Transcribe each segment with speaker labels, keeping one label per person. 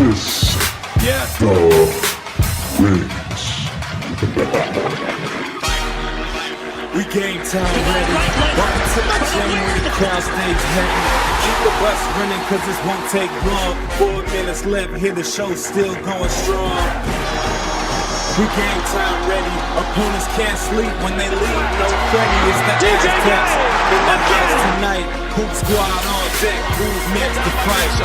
Speaker 1: Kiss the wings.
Speaker 2: We game time ready. Welcome to the gym where the crowd stays heavy. Keep the bus running cause this won't take long. 4 minutes left, here the show still going strong. We game time ready. Opponents can't sleep when they leave. No Freddy, it's the Aztecs. In the house tonight. Hoop squad on deck. Who's next to fight?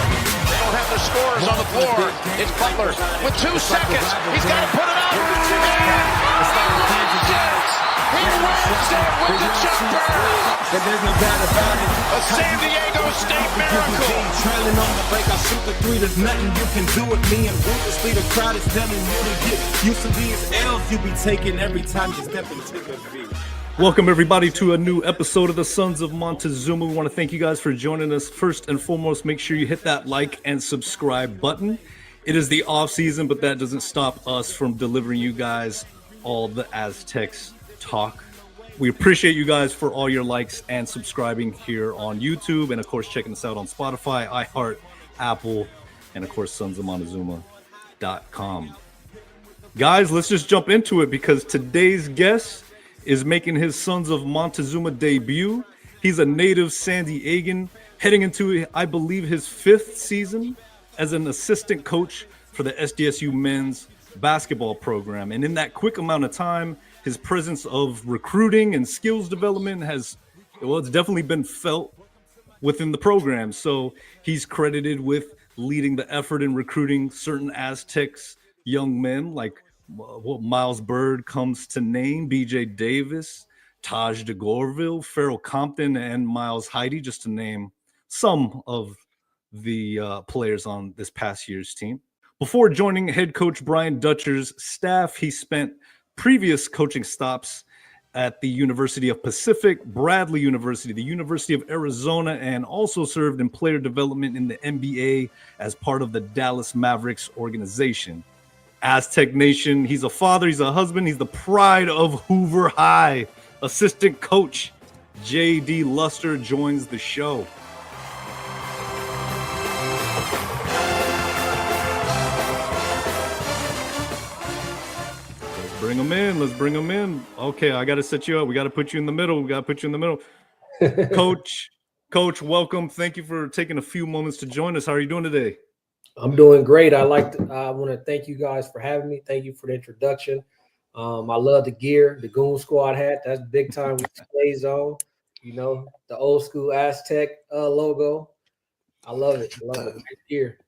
Speaker 3: They don't have the scores on the floor. It's Butler with 2 seconds. He's got to put it up. He wins it with the jumper.
Speaker 2: And there's no doubt about it.
Speaker 3: A San Diego State miracle.
Speaker 2: Trailing on the break, I shoot the 3. There's nothing you can do with me. And ruthlessly, the crowd is telling you to get used to these L's you be taking every time you step into the field.
Speaker 4: Welcome everybody to a new episode of the Sons of Montezuma. We want to thank you guys for joining us. First and foremost, make sure you hit that like and subscribe button. It is the off season, but that doesn't stop us from delivering you guys all the Aztecs talk. We appreciate you guys for all your likes and subscribing here on YouTube, and of course checking us out on Spotify, iHeart, Apple, and of course sonsofmontezuma.com. Guys, let's just jump into it because today's guest is making his Sons of Montezuma debut. He's a native San Diegan, heading into, I believe, his 5th season as an assistant coach for the SDSU men's basketball program. And in that quick amount of time, his presence of recruiting and skills development has, well, it's definitely been felt within the program. So he's credited with leading the effort in recruiting certain Aztecs young men like what Miles Bird comes to name, BJ Davis, Taj DeGorville, Farrell Compton, and Miles Heidi, just to name some of the players on this past year's team. Before joining head coach Brian Dutcher's staff, he spent previous coaching stops at the University of Pacific, Bradley University, the University of Arizona, and also served in player development in the NBA as part of the Dallas Mavericks organization. Aztec Nation, he's a father, he's a husband, he's the pride of Hoover High. Assistant coach JayDee Luster joins the show. Let's bring him in. Okay, I got to set you up. We got to put you in the middle. Coach, welcome. Thank you for taking a few moments to join us. How are you doing today?
Speaker 5: I'm doing great. I want to thank you guys for having me. Thank you for the introduction. I love the gear, the Goon Squad hat. That's big time with displays on. You know, the old school Aztec logo. I love it. Great gear.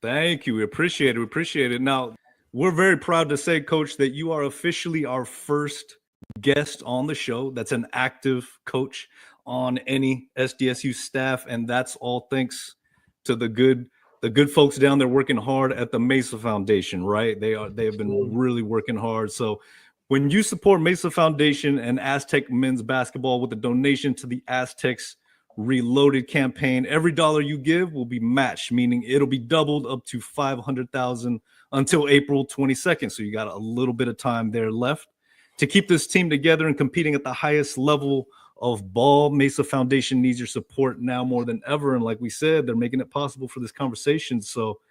Speaker 4: Thank you. We appreciate it. Now, we're very proud to say, Coach, that you are officially our first guest on the show that's an active coach on any SDSU staff, and that's all thanks to the good folks down there working hard at the Mesa Foundation, right? They have been really working hard. So when you support Mesa Foundation and Aztec men's basketball with a donation to the Aztecs Reloaded campaign, every dollar you give will be matched, meaning it'll be doubled up to $500,000 until April 22nd. So you got a little bit of time there left to keep this team together and competing at the highest level of ball. Mesa Foundation needs your support now more than ever. And like we said, they're making it possible for this conversation. So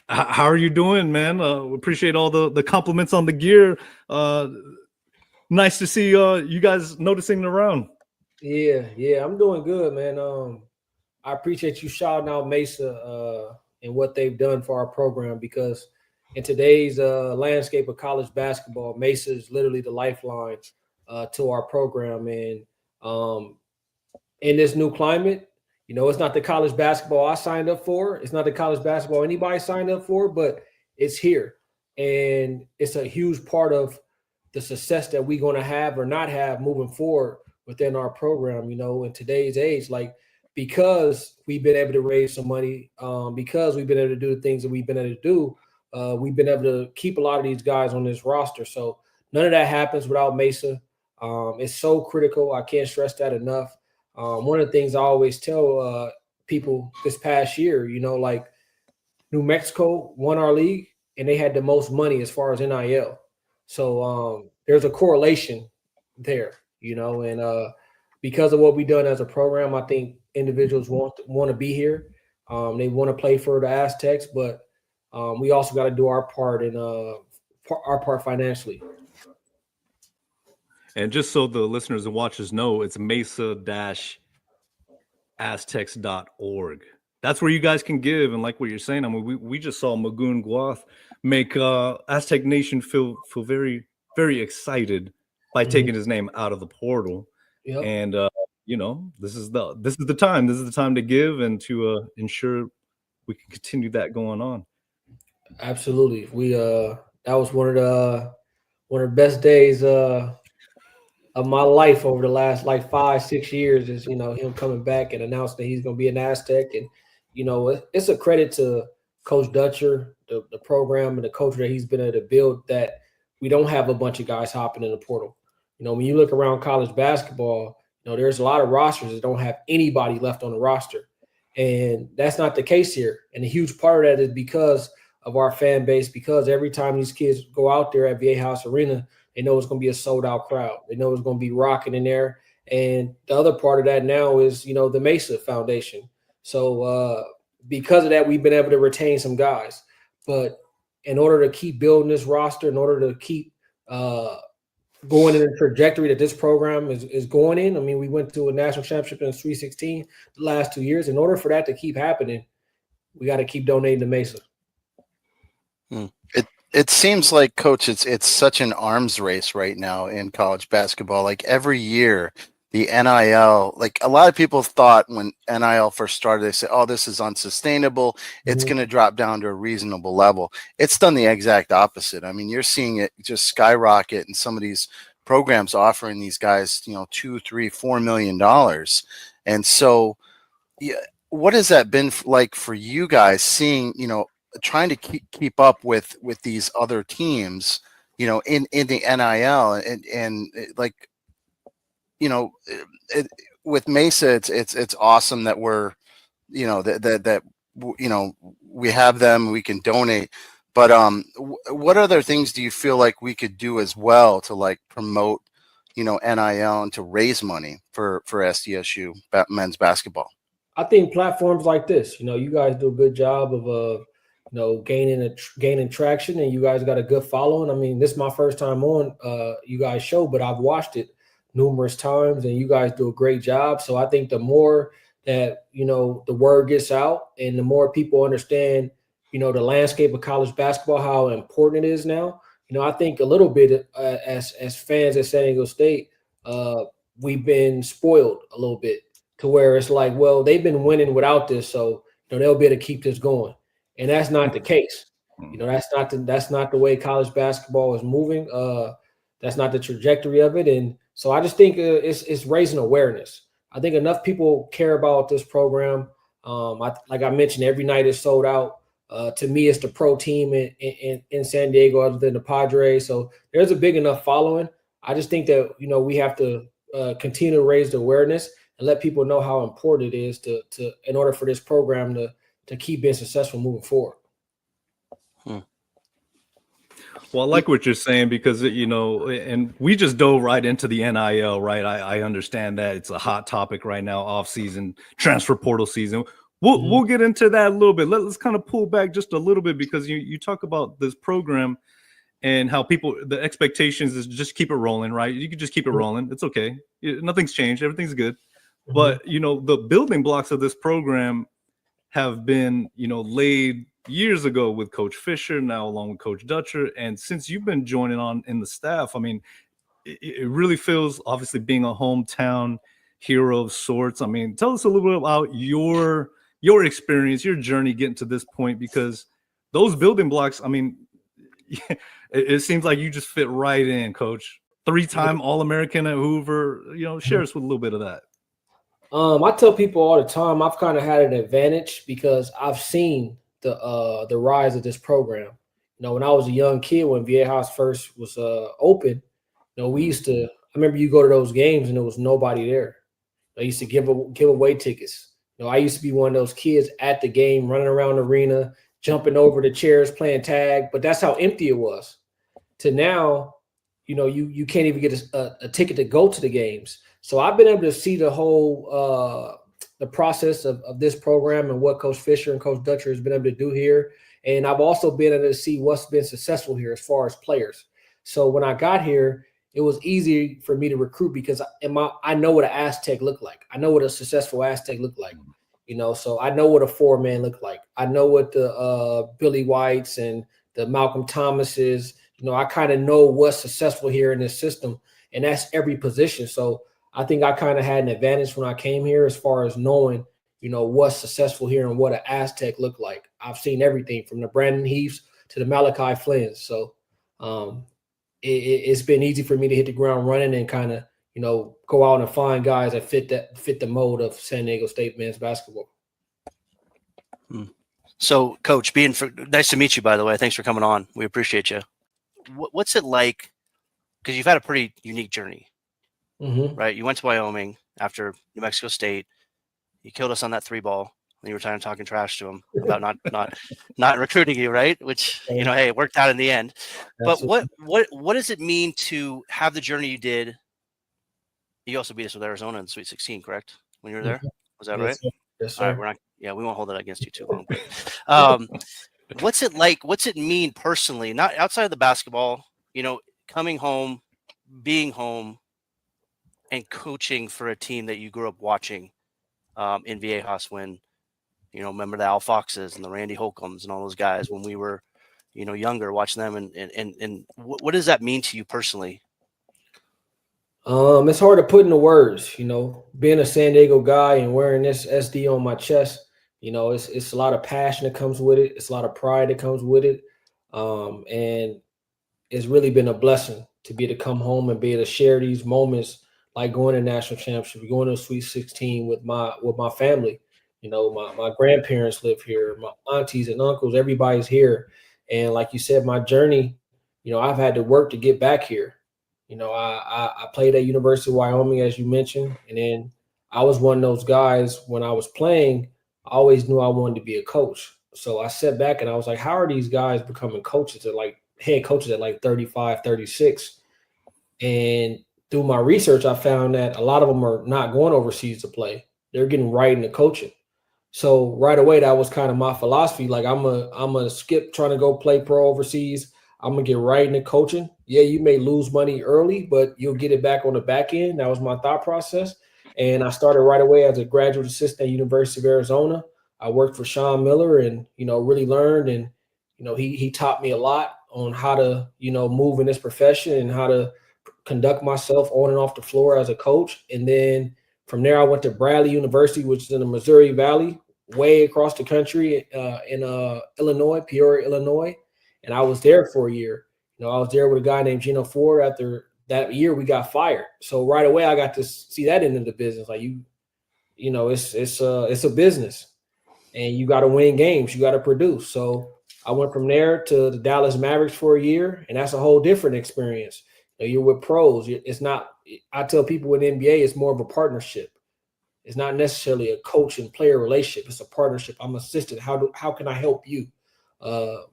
Speaker 4: how are you doing, man? We appreciate all the compliments on the gear. Nice to see you guys noticing around.
Speaker 5: Yeah, I'm doing good, man. I appreciate you shouting out Mesa and what they've done for our program, because in today's landscape of college basketball, Mesa is literally the lifeline to our program. And in this new climate, you know, it's not the college basketball I signed up for. It's not the college basketball anybody signed up for, but it's here. And it's a huge part of the success that we're going to have or not have moving forward within our program, you know, in today's age, like, because we've been able to raise some money, because we've been able to do the things that we've been able to do, we've been able to keep a lot of these guys on this roster. So none of that happens without Mesa. It's so critical. I can't stress that enough. One of the things I always tell people this past year, you know, like New Mexico won our league and they had the most money as far as NIL. So there's a correlation there, you know, and because of what we've done as a program, I think individuals want to be here. They want to play for the Aztecs, but we also got to do our part in our part financially.
Speaker 4: And just so the listeners and watchers know, it's mesa-aztecs.org. That's where you guys can give. And like what you're saying, I mean, we just saw Magoon Guath make Aztec Nation feel very, very excited by taking his name out of the portal.
Speaker 5: Yep.
Speaker 4: And you know, this is the time. This is the time to give and to ensure we can continue that going on.
Speaker 5: Absolutely. We that was one of the best days of my life over the last like 5-6 years is, you know, him coming back and announcing that he's going to be an Aztec. And, you know, it's a credit to Coach Dutcher, the program and the culture that he's been able to build, that we don't have a bunch of guys hopping in the portal. You know, when you look around college basketball, you know, there's a lot of rosters that don't have anybody left on the roster. And that's not the case here. And a huge part of that is because of our fan base, because every time these kids go out there at VA House Arena, they know it's going to be a sold-out crowd. They know it's going to be rocking in there. And the other part of that now is, you know, the Mesa Foundation. So because of that, we've been able to retain some guys. But in order to keep building this roster, in order to keep going in the trajectory that this program is going in, I mean, we went to a national championship in 2016 the last 2 years. In order for that to keep happening, we got to keep donating to Mesa.
Speaker 6: It seems like, Coach, it's such an arms race right now in college basketball. Like every year, the NIL, like a lot of people thought when NIL first started, they said, oh, this is unsustainable. It's going to drop down to a reasonable level. It's done the exact opposite. I mean, you're seeing it just skyrocket in some of these programs offering these guys, you know, $2, $3, $4 million. And so, yeah, what has that been like for you guys, seeing, you know, trying to keep up with these other teams, you know, in the NIL and like, you know, with Mesa, it's awesome that we're, you know, that you know, we have them, we can donate, but what other things do you feel like we could do as well to like promote, you know, NIL and to raise money for SDSU men's basketball?
Speaker 5: I think platforms like this, you know, you guys do a good job of you know, gaining traction, and you guys got a good following. I mean, this is my first time on you guys' show, but I've watched it numerous times, and you guys do a great job. So I think the more that, you know, the word gets out and the more people understand, you know, the landscape of college basketball, how important it is now. You know, I think a little bit as fans at San Diego State, we've been spoiled a little bit to where it's like, well, they've been winning without this, so, you know, they'll be able to keep this going. And that's not the case. You know, that's not the way college basketball is moving. That's not the trajectory of it. And so I just think it's raising awareness. I think enough people care about this program. Like I mentioned, every night is sold out. To me, it's the pro team in San Diego other than the Padres. So there's a big enough following. I just think that, you know, we have to continue to raise the awareness and let people know how important it is to in order for this program to keep being successful moving forward.
Speaker 4: Well, I like what you're saying because, you know, and we just dove right into the NIL, right? I understand that it's a hot topic right now, off season, transfer portal season. We'll get into that a little bit. Let's kind of pull back just a little bit because you talk about this program and how people, the expectations is just keep it rolling, right? You can just keep it rolling. It's okay. Nothing's changed. Everything's good. But, you know, the building blocks of this program have been, you know, laid years ago with Coach Fisher, now along with Coach Dutcher. And since you've been joining on in the staff, I mean, it really feels, obviously being a hometown hero of sorts. I mean, tell us a little bit about your experience, your journey getting to this point, because those building blocks, I mean, it seems like you just fit right in, Coach. 3-time All-American at Hoover. You know, share us with a little bit of that.
Speaker 5: I tell people all the time, I've kind of had an advantage because I've seen the rise of this program. You know, when I was a young kid, when VA House first was open, you know, we used to, I remember you go to those games and there was nobody there. I used to give away tickets. You know, I used to be one of those kids at the game, running around the arena, jumping over the chairs, playing tag, but that's how empty it was. To now, you know, you can't even get a ticket to go to the games. So I've been able to see the whole the process of this program and what Coach Fisher and Coach Dutcher has been able to do here. And I've also been able to see what's been successful here as far as players. So when I got here, it was easy for me to recruit because I know what an Aztec looked like. I know what a successful Aztec looked like. So I know what a 4-man looked like. I know what the Billy Whites and the Malcolm Thomases, I kind of know what's successful here in this system, and that's every position. So I think I kind of had an advantage when I came here as far as knowing, what's successful here and what an Aztec looked like. I've seen everything from the Brandon Heaths to the Malachi Flynn's. So it's been easy for me to hit the ground running and kind of, go out and find guys that fit the mold of San Diego State men's basketball.
Speaker 7: So, Coach, nice to meet you, by the way. Thanks for coming on. We appreciate you. What's it like? Because you've had a pretty unique journey, right? You went to Wyoming after New Mexico State. You killed us on that 3-ball. And you were trying to talking trash to him about not recruiting you, right? Which, hey, it worked out in the end. Absolutely. But what does it mean to have the journey you did? You also beat us with Arizona in the Sweet 16, correct? When you were there, was that right?
Speaker 5: Yes, sir.
Speaker 7: All right, we won't hold it against you too long. What's it like? What's it mean personally, not outside of the basketball? Coming home, being home, and coaching for a team that you grew up watching in Viejas when, remember the Al Foxes and the Randy Holcombs and all those guys when we were, younger, watching them. And what does that mean to you personally?
Speaker 5: It's hard to put into words, being a San Diego guy and wearing this SD on my chest, it's a lot of passion that comes with it. It's a lot of pride that comes with it. And it's really been a blessing to be able to come home and be able to share these moments, like going to national championship, going to a Sweet 16 with my family. My grandparents live here, my aunties and uncles, everybody's here. And like you said, my journey, I've had to work to get back here. I played at University of Wyoming, as you mentioned, and then I was one of those guys when I was playing, I always knew I wanted to be a coach. So I sat back and I was like, how are these guys becoming coaches at like head coaches at like 35, 36? And through my research, I found that a lot of them are not going overseas to play. They're getting right into coaching. So right away, that was kind of my philosophy. Like I'm a skip trying to go play pro overseas. I'm going to get right into coaching. Yeah, you may lose money early, but you'll get it back on the back end. That was my thought process. And I started right away as a graduate assistant at University of Arizona. I worked for Sean Miller and, really learned. And, he taught me a lot on how to, move in this profession and how to conduct myself on and off the floor as a coach. And then from there, I went to Bradley University, which is in the Missouri Valley, way across the country in Illinois, Peoria, Illinois. And I was there for a year. I was there with a guy named Gino Ford. After that year, we got fired. So right away, I got to see that end of the business. Like it's a business, and you got to win games. You got to produce. So I went from there to the Dallas Mavericks for a year, and that's a whole different experience. You're with pros. It's not. I tell people in the NBA, it's more of a partnership. It's not necessarily a coach and player relationship. It's a partnership. I'm assistant. How can I help you?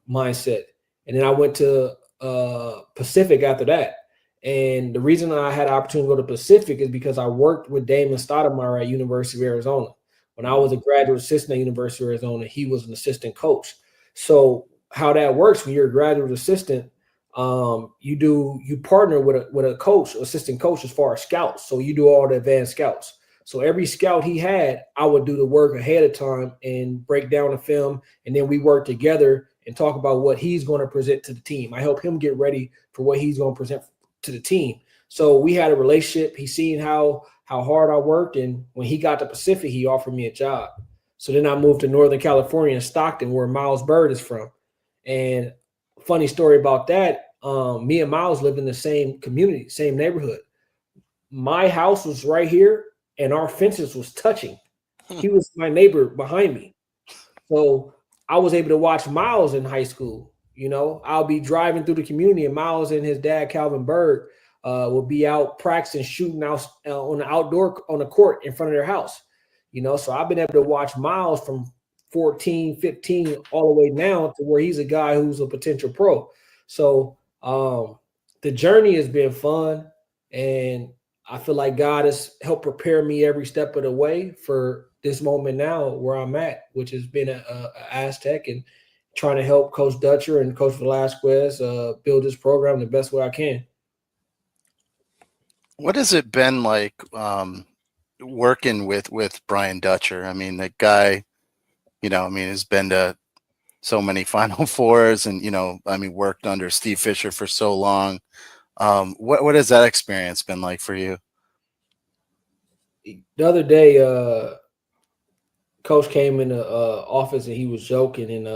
Speaker 5: Mindset. And then I went to Pacific after that. And the reason I had an opportunity to go to Pacific is because I worked with Damon Stoudemire at University of Arizona. When I was a graduate assistant at University of Arizona, he was an assistant coach. So how that works when you're a graduate assistant, you partner with a coach, assistant coach, as far as scouts. So you do all the advanced scouts. So every scout he had, I would do the work ahead of time and break down the film. And then we work together and talk about what he's going to present to the team. I help him get ready for what he's going to present to the team. So we had a relationship. He seen how hard I worked. And when he got to Pacific, he offered me a job. So then I moved to Northern California in Stockton, where Miles Bird is from. And funny story about that, me and Miles lived in the same community, same neighborhood. My house was right here, and our fences was touching. He was my neighbor behind me. So I was able to watch Miles in high school. I'll be driving through the community, and Miles and his dad, Calvin Bird, will be out practicing, shooting out on the court in front of their house. So I've been able to watch Miles from 14, 15, all the way now to where he's a guy who's a potential pro. So the journey has been fun, and I feel like God has helped prepare me every step of the way for this moment now where I'm at, which has been a Aztec, and trying to help Coach Dutcher and Coach Velasquez build this program the best way I can.
Speaker 6: What has it been like working with Brian Dutcher? I mean, the guy, has been to so many Final Fours and, worked under Steve Fisher for so long. What has that experience been like for you?
Speaker 5: The other day, Coach came in the office and he was joking, and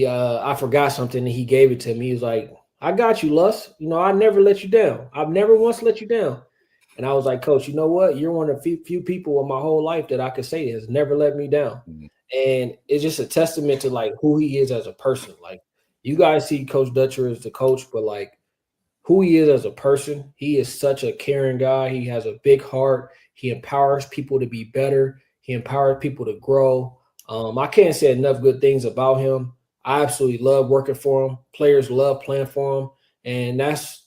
Speaker 5: I forgot something and he gave it to me. He was like, "I got you, Lus. I never let you down. I've never once let you down." And I was like, "Coach, you know what? You're one of the few people in my whole life that I could say has never let me down." Mm-hmm. And it's just a testament to like who he is as a person. Like, you guys see Coach Dutcher as the coach, but like who he is as a person, he is such a caring guy. He has a big heart. He empowers people to be better. He empowers people to grow. I can't say enough good things about him. I absolutely love working for him. Players love playing for him, and that's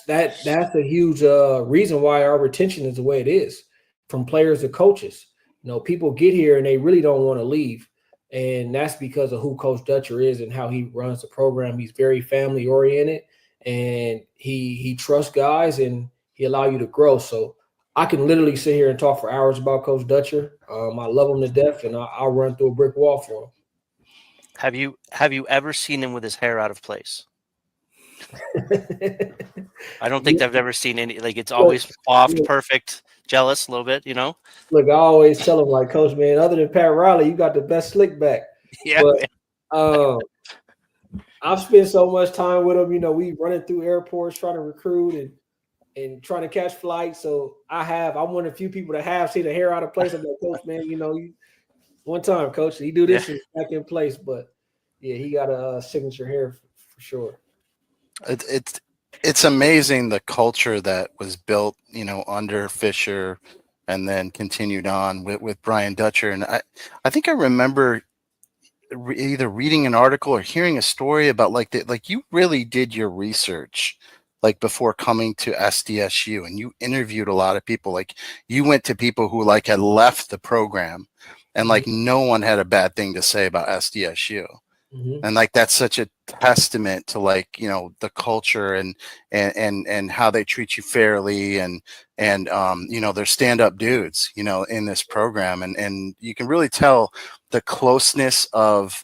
Speaker 5: a huge reason why our retention is the way it is, from players to coaches. People get here and they really don't want to leave, and that's because of who Coach Dutcher is and how he runs the program. He's very family oriented, and he trusts guys, and he allow you to grow. So I can literally sit here and talk for hours about Coach Dutcher. I love him to death, and I'll run through a brick wall for him.
Speaker 7: Have you ever seen him with his hair out of place? I don't think I've ever seen any. Like, it's always coiffed, perfect. Jealous a little bit,
Speaker 5: Look, I always tell him, like, Coach, man, other than Pat Riley, you got the best slick back.
Speaker 7: Yeah.
Speaker 5: But I've spent so much time with him. We running through airports trying to recruit and trying to catch flights. So I'm one of the few people that have seen the hair out of place. I'm like, Coach, man, one time, Coach, he do this and back in place. But yeah, he got a signature hair for sure.
Speaker 6: It's amazing the culture that was built, under Fisher, and then continued on with Brian Dutcher. And I think I remember either reading an article or hearing a story about like you really did your research, like before coming to SDSU, and you interviewed a lot of people. Like, you went to people who like had left the program, and like no one had a bad thing to say about SDSU. Mm-hmm. And like, that's such a testament to like, the culture and how they treat you fairly, and they're stand-up dudes, in this program. And you can really tell the closeness of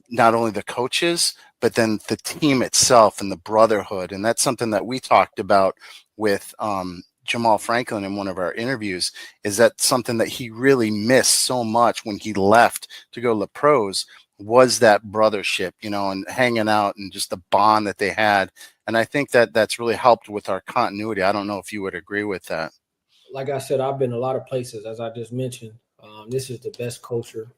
Speaker 6: not only the coaches, but then the team itself and the brotherhood. And that's something that we talked about with Jamal Franklin in one of our interviews, is that something that he really missed so much when he left to go to the pros, was that brothership, and hanging out and just the bond that they had. And I think that that's really helped with our continuity. I don't know if you would agree with that.
Speaker 5: Like I said, I've been a lot of places, as I just mentioned. This is the best culture,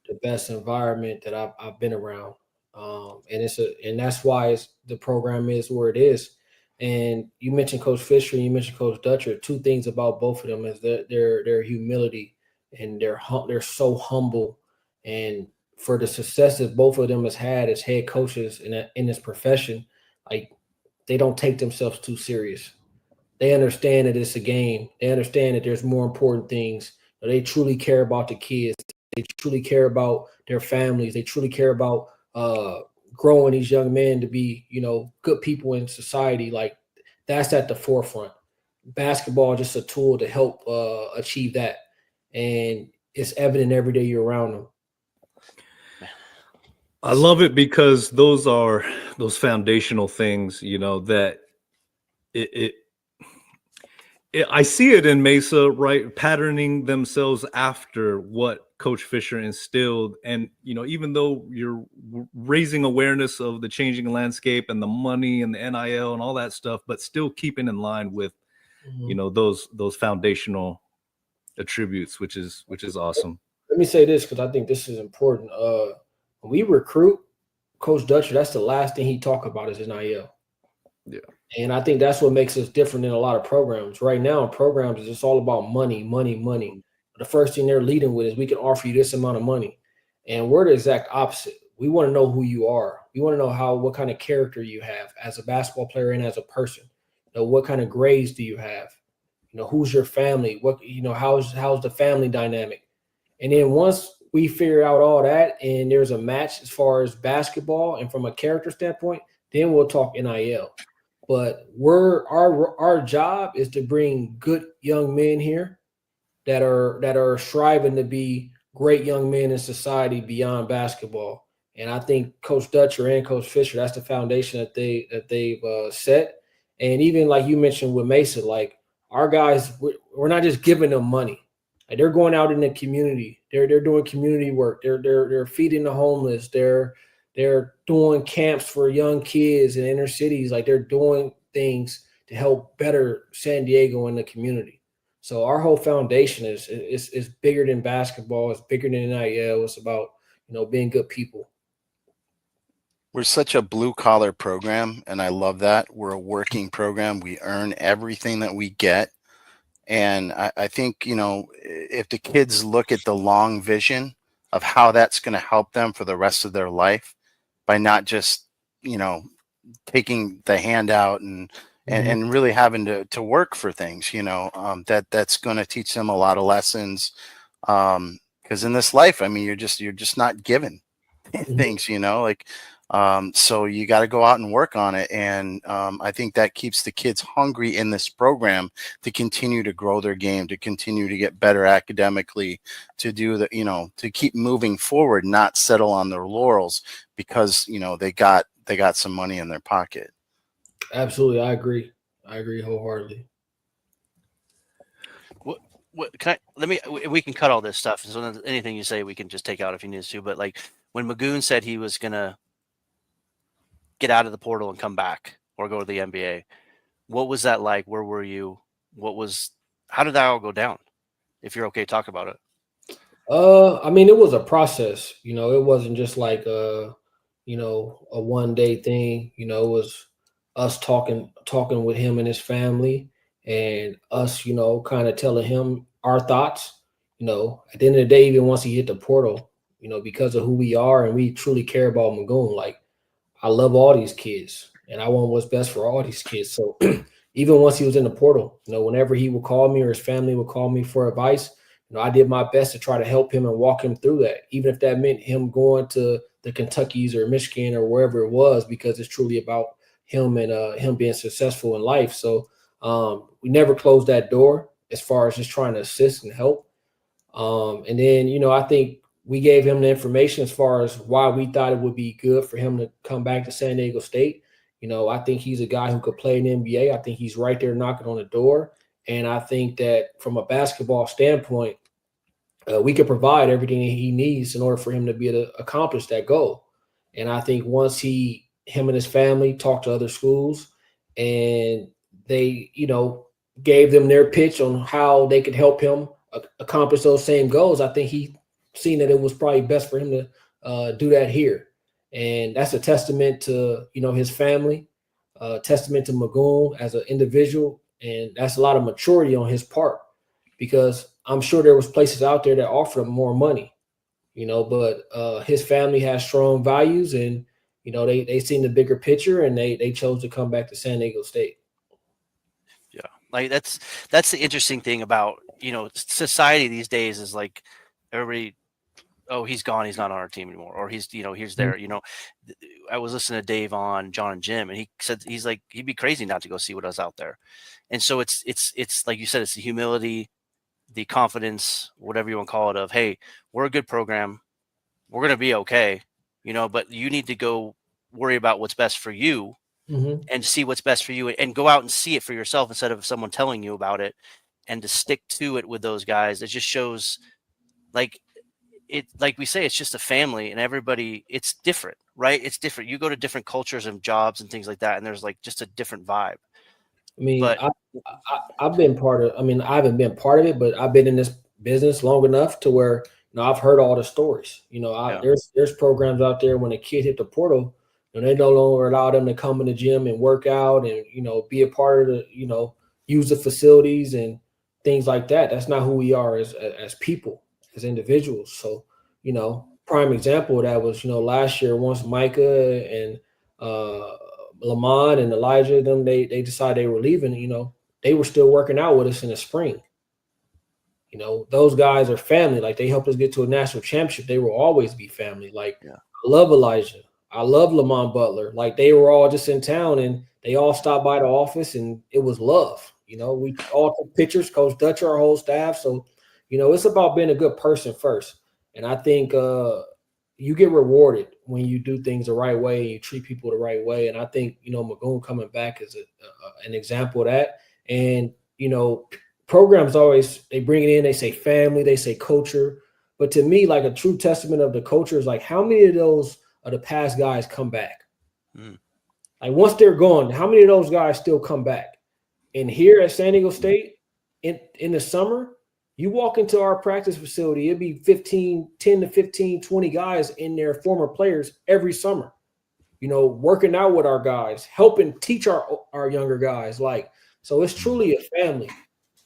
Speaker 5: the best environment that I've been around. And that's why the program is where it is. And you mentioned Coach Fisher and you mentioned Coach Dutcher. Two things about both of them is that their humility, and they're so humble. And for the success that both of them has had as head coaches in this profession, like, they don't take themselves too serious. They understand that it's a game. They understand that there's more important things. They truly care about the kids. They truly care about their families. They truly care about growing these young men to be, good people in society. Like, that's at the forefront. Basketball is just a tool to help achieve that. And it's evident every day you're around them.
Speaker 4: I love it because those are those foundational things, that I see it in Mesa, right? Patterning themselves after what Coach Fisher instilled. And, even though you're raising awareness of the changing landscape and the money and the NIL and all that stuff, but still keeping in line with, those foundational attributes, which is awesome.
Speaker 5: Let me say this, because I think this is important. When we recruit, Coach Dutcher, that's the last thing he talk about is NIL.
Speaker 4: Yeah.
Speaker 5: And I think that's what makes us different than a lot of programs. Right now, in programs, it's all about money. The first thing they're leading with is, we can offer you this amount of money. And we're the exact opposite. We want to know who you are. We want to know what kind of character you have as a basketball player and as a person. What kind of grades do you have? who's your family? What, how's the family dynamic? And then once we figure out all that and there's a match as far as basketball and from a character standpoint, then we'll talk NIL. But our job is to bring good young men here that are striving to be great young men in society beyond basketball. And I think Coach Dutcher and Coach Fisher, that's the foundation that they've set. And even like you mentioned with Mesa, like our guys, we're not just giving them money. Like they're going out in the community. They're doing community work. They're feeding the homeless. They're doing camps for young kids in inner cities. Like they're doing things to help better San Diego and the community. So our whole foundation is bigger than basketball. It's bigger than NIL. It's about being good people.
Speaker 6: We're such a blue collar program, and I love that. We're a working program. We earn everything that we get. And I think, if the kids look at the long vision of how that's going to help them for the rest of their life by not just, taking the handout and really having to work for things, that's going to teach them a lot of lessons. Because in this life, I mean, you're just not given things, so you got to go out and work on it. And I think that keeps the kids hungry in this program to continue to grow their game, to continue to get better academically, to do to keep moving forward, not settle on their laurels because, they got some money in their pocket.
Speaker 5: Absolutely. I agree wholeheartedly.
Speaker 7: We can cut all this stuff. So anything you say, we can just take out if you need to. But like when Magoon said he was going to get out of the portal and come back or go to the NBA, what was that like? Where were you? How did that all go down? If you're okay, talk about it.
Speaker 5: I mean, it was a process, it wasn't just like a one day thing, it was us talking with him and his family and us, kind of telling him our thoughts, at the end of the day, even once he hit the portal, because of who we are and we truly care about Magoon, like I love all these kids and I want what's best for all these kids. So even once he was in the portal, whenever he would call me or his family would call me for advice, I did my best to try to help him and walk him through that, even if that meant him going to the Kentuckys or Michigan or wherever it was, because it's truly about him and him being successful in life. So we never closed that door as far as just trying to assist and help. And then, I think we gave him the information as far as why we thought it would be good for him to come back to San Diego State. I think he's a guy who could play in the NBA. I think he's right there knocking on the door. And I think that from a basketball standpoint, we could provide everything he needs in order for him to be able to accomplish that goal. And I think once him and his family talked to other schools and they, gave them their pitch on how they could help him accomplish those same goals, I think he seen that it was probably best for him to do that here. And that's a testament to, his family, testament to Magoon as an individual. And that's a lot of maturity on his part, because I'm sure there was places out there that offered him more money, but his family has strong values and, they seen the bigger picture and they chose to come back to San Diego State.
Speaker 7: Yeah. Like that's the interesting thing about, society these days is like everybody, oh, he's gone, he's not on our team anymore, or he's there. I was listening to Dave on John and Jim, and he said he'd be crazy not to go see what was out there. And so it's like you said, it's the humility, the confidence, whatever you want to call it, of, hey, we're a good program, we're going to be okay, but you need to go worry about what's best for you and see what's best for you and go out and see it for yourself instead of someone telling you about it, and to stick to it with those guys. It just shows like we say, it's just a family and everybody, it's different, right? It's different. You go to different cultures and jobs and things like that, and there's like just a different vibe.
Speaker 5: I mean, I've been part of, I haven't been part of it, but I've been in this business long enough to where, I've heard all the stories. There's programs out there when a kid hit the portal, they no longer allow them to come in the gym and work out and, be a part of the, use the facilities and things like that. That's not who we are as people, as individuals. So, prime example of that was, last year, once Micah and Lamont and Elijah, they decided they were leaving, they were still working out with us in the spring. You know, those guys are family. Like, they helped us get to a national championship. They will always be family. Like, I love Elijah. I love Lamont Butler. Like, they were all just in town and they all stopped by the office and it was love. You know, we all took pictures, Coach Dutcher, our whole staff. So, you know, it's about being a good person first. And I think you get rewarded when you do things the right way and you treat people the right way. And I think, you know, Magoon coming back is an example of that. And, you know, programs always, they bring it in, they say family, they say culture. But to me, like, a true testament of the culture is like, how many of those of the past guys come back? Like, once they're gone, how many of those guys still come back? And here at San Diego State, in the summer, you walk into our practice facility, it'd be 10 to 15, 20 guys in there, former players, every summer, you know, working out with our guys, helping teach our younger guys. Like, so it's truly a family.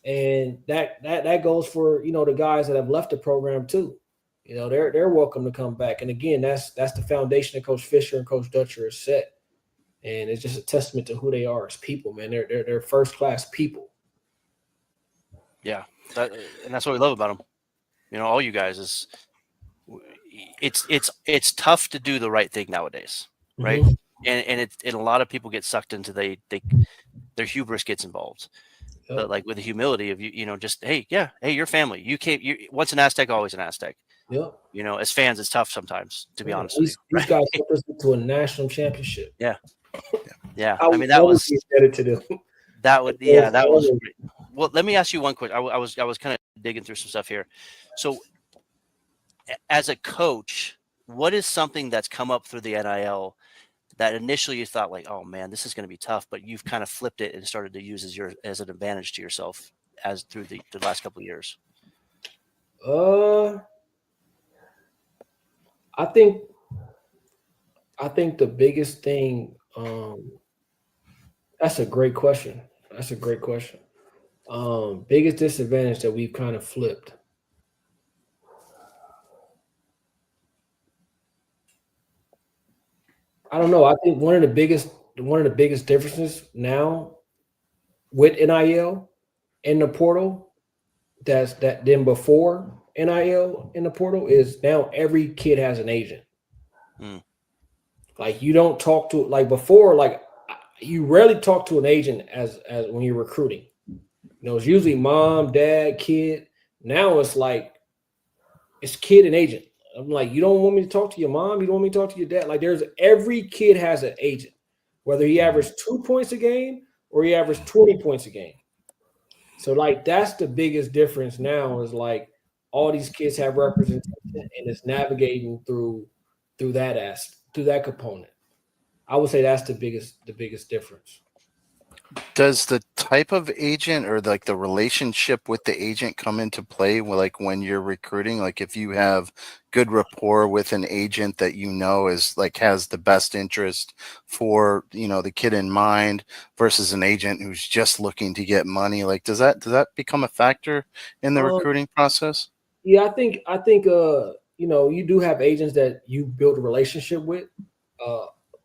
Speaker 5: And that goes for, you know, the guys that have left the program too. You know, they're welcome to come back. And again, that's the foundation that Coach Fisher and Coach Dutcher has set. And it's just a testament to who they are as people, man. They're first class people.
Speaker 7: Yeah, and that's what we love about them. You know, all you guys is it's tough to do the right thing nowadays, right? And a lot of people get sucked into their hubris gets involved. But like with the humility of you know, just hey, you're family. You can't. Once an Aztec, always an Aztec.
Speaker 5: Yep.
Speaker 7: You know, as fans, it's tough sometimes, to be honest.
Speaker 5: These guys took us to a national championship.
Speaker 7: Yeah. Yeah.
Speaker 5: I mean, that was better to do.
Speaker 7: That would, yeah, that was great. Well, let me ask you one question. I was kind of digging through some stuff here. So, as a coach, what is something that's come up through the NIL that initially you thought like, oh man, this is going to be tough, but you've kind of flipped it and started to use as an advantage to yourself as through the last couple of years?
Speaker 5: I think the biggest thing. That's a great question. Biggest disadvantage that we've kind of flipped. I don't know. I think one of the biggest differences now with NIL in the portal than before NIL in the portal is now every kid has an agent. Like, you don't talk to, like before, like you rarely talk to an agent as when you're recruiting. You know, it's usually mom, dad, kid. Now it's like it's kid and agent. I'm like, you don't want me to talk to your mom? You don't want me to talk to your dad? Like, every kid has an agent, whether he averaged 2 points a game or he averaged 20 points a game. So, like, that's the biggest difference now is, like, all these kids have representation and it's navigating through that component. I would say that's the biggest difference.
Speaker 6: Does the type of agent or like the relationship with the agent come into play like when you're recruiting? Like, if you have good rapport with an agent that you know is like has the best interest for, you know, the kid in mind versus an agent who's just looking to get money, like does that become a factor in the recruiting process?
Speaker 5: Yeah, I think you know, you do have agents that you build a relationship with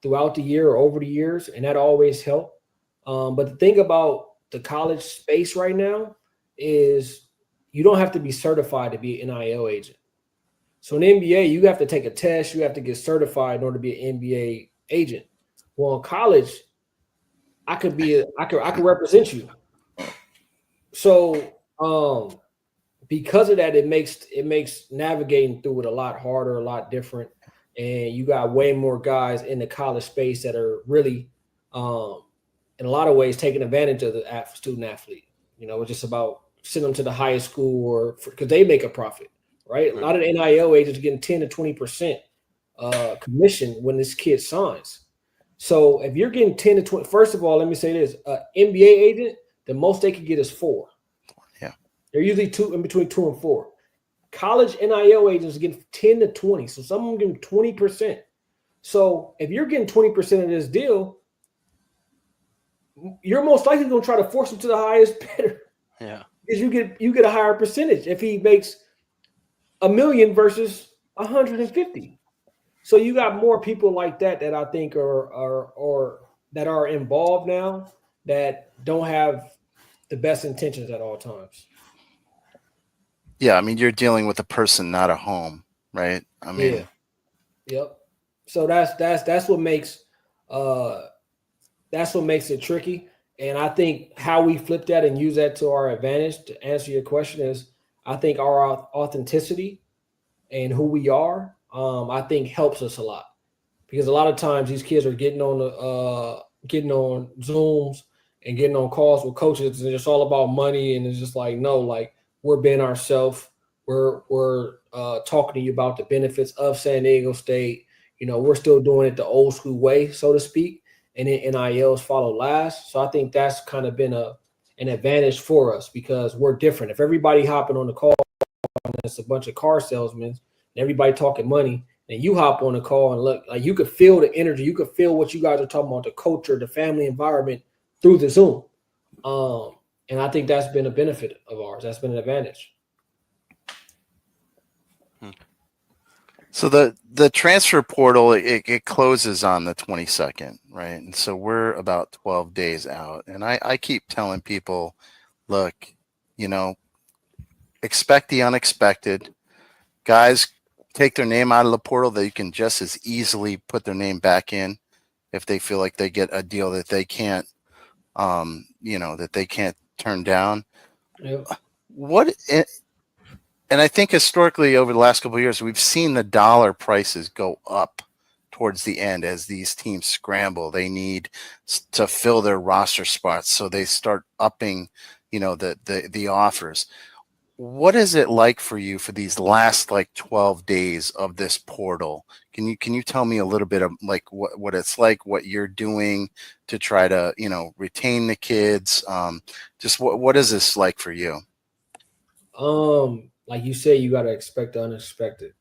Speaker 5: throughout the year or over the years, and that always helps. But the thing about the college space right now is you don't have to be certified to be an NIL agent. So in the NBA, you have to take a test. You have to get certified in order to be an NBA agent. Well, in college, I could represent you. So because of that, it makes navigating through it a lot harder, a lot different. And you got way more guys in the college space that are really in a lot of ways taking advantage of the student athlete. You know, it's just about sending them to the highest school or because they make a profit, right? A lot of the NIL agents are getting 10 to 20% commission when this kid signs. So if you're getting 10 to 20, first of all, let me say this, NBA agent, the most they can get is 4.
Speaker 6: Yeah.
Speaker 5: They're usually between 2 and 4. College NIL agents are getting 10 to 20. So some of them getting 20%. So if you're getting 20% of this deal, you're most likely going to try to force him to the highest bidder.
Speaker 7: Yeah.
Speaker 5: Because you get a higher percentage if he makes $1 million versus 150. So you got more people like that I think are that are involved now that don't have the best intentions at all times.
Speaker 6: Yeah, I mean, you're dealing with a person, not a home, right? I mean,
Speaker 5: yeah, yep. So that's what makes it tricky. And I think how we flip that and use that to our advantage to answer your question is, I think our authenticity and who we are, I think helps us a lot, because a lot of times these kids are getting on Zooms and getting on calls with coaches, and it's all about money, and it's just like, no, like, we're being ourselves. We're talking to you about the benefits of San Diego State. You know, we're still doing it the old school way, so to speak, and then NILs follow last. So I think that's kind of been an advantage for us, because we're different. If everybody hopping on the call and it's a bunch of car salesmen and everybody talking money, and you hop on the call and look, like, you could feel the energy, you could feel what you guys are talking about, the culture, the family environment through the Zoom. And I think that's been a benefit of ours. That's been an advantage.
Speaker 6: so the transfer portal, it closes on the 22nd, right? And so we're about 12 days out. And I keep telling people, look, you know, expect the unexpected. Guys take their name out of the portal, they can just as easily put their name back in if they feel like they get a deal that they can't, that they can't turn down.
Speaker 5: Yep.
Speaker 6: And I think historically over the last couple of years, we've seen the dollar prices go up towards the end as these teams scramble. They need to fill their roster spots, so they start upping, the offers. What is it like for you for these last 12 days of this portal? Can you tell me a little bit of what it's like, what you're doing to try to, retain the kids? Just what is this like for you?
Speaker 5: Like you say, you got to expect the unexpected.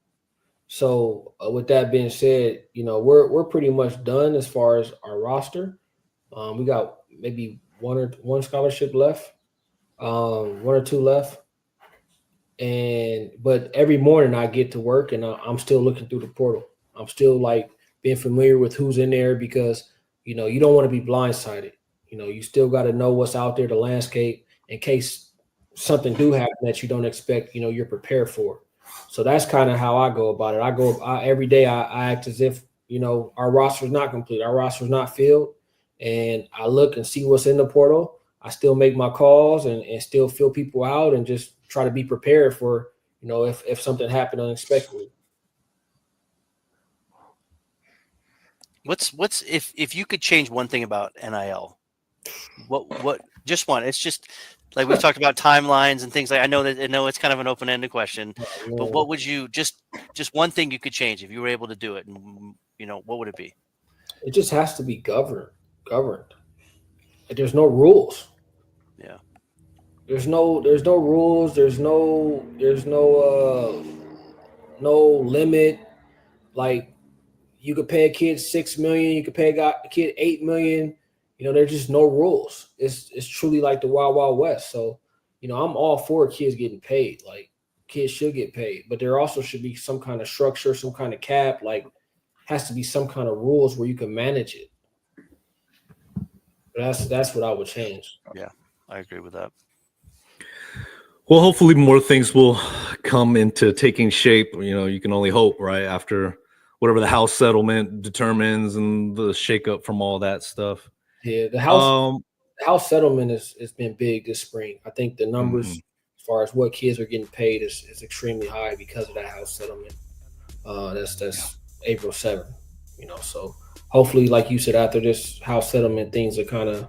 Speaker 5: So with that being said, we're pretty much done as far as our roster. We got maybe one scholarship left, one or two left. But every morning I get to work and I'm still looking through the portal. I'm still being familiar with who's in there, because, you don't want to be blindsided. You still got to know what's out there, the landscape, in case something do happen that you don't expect, you're prepared for. So that's kind of how I go about it. Every day I act as if, our roster is not complete. Our roster is not filled. And I look and see what's in the portal. I still make my calls and still fill people out and just try to be prepared for, if something happened unexpectedly.
Speaker 7: What's if you could change one thing about NIL, what just one? It's just like we've talked about timelines and things. I know it's kind of an open-ended question, but what would you just one thing you could change if you were able to do it, and what would it be?
Speaker 5: It just has to be governed. There's no rules.
Speaker 7: Yeah.
Speaker 5: There's no rules. There's no limit. Like, you could pay a kid $6 million. You could pay a kid $8 million. There's just no rules. It's truly like the Wild Wild West. So, I'm all for kids getting paid. Like, kids should get paid, but there also should be some kind of structure, some kind of cap. Like, has to be some kind of rules where you can manage it. That's what I would change.
Speaker 7: Yeah, I agree with that.
Speaker 4: Well, hopefully more things will come into taking shape. You can only hope, right? After whatever the house settlement determines and the shakeup from all that stuff.
Speaker 5: Yeah, the house settlement has been big this spring. I think the numbers as far as what kids are getting paid is extremely high because of that house settlement. That's April 7th. So hopefully, like you said, after this house settlement, things are kind of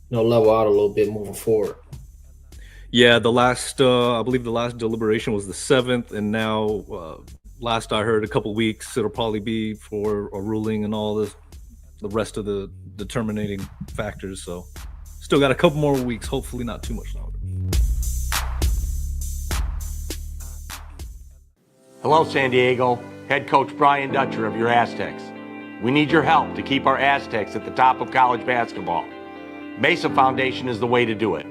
Speaker 5: level out a little bit moving forward.
Speaker 4: Yeah, I believe the last deliberation was the 7th, and now last I heard, a couple weeks it'll probably be for a ruling and all this, the rest of the determining factors. So still got a couple more weeks, hopefully not too much longer.
Speaker 8: Hello, San Diego. Head coach Brian Dutcher of your Aztecs. We need your help to keep our Aztecs at the top of college basketball. Mesa Foundation is the way to do it.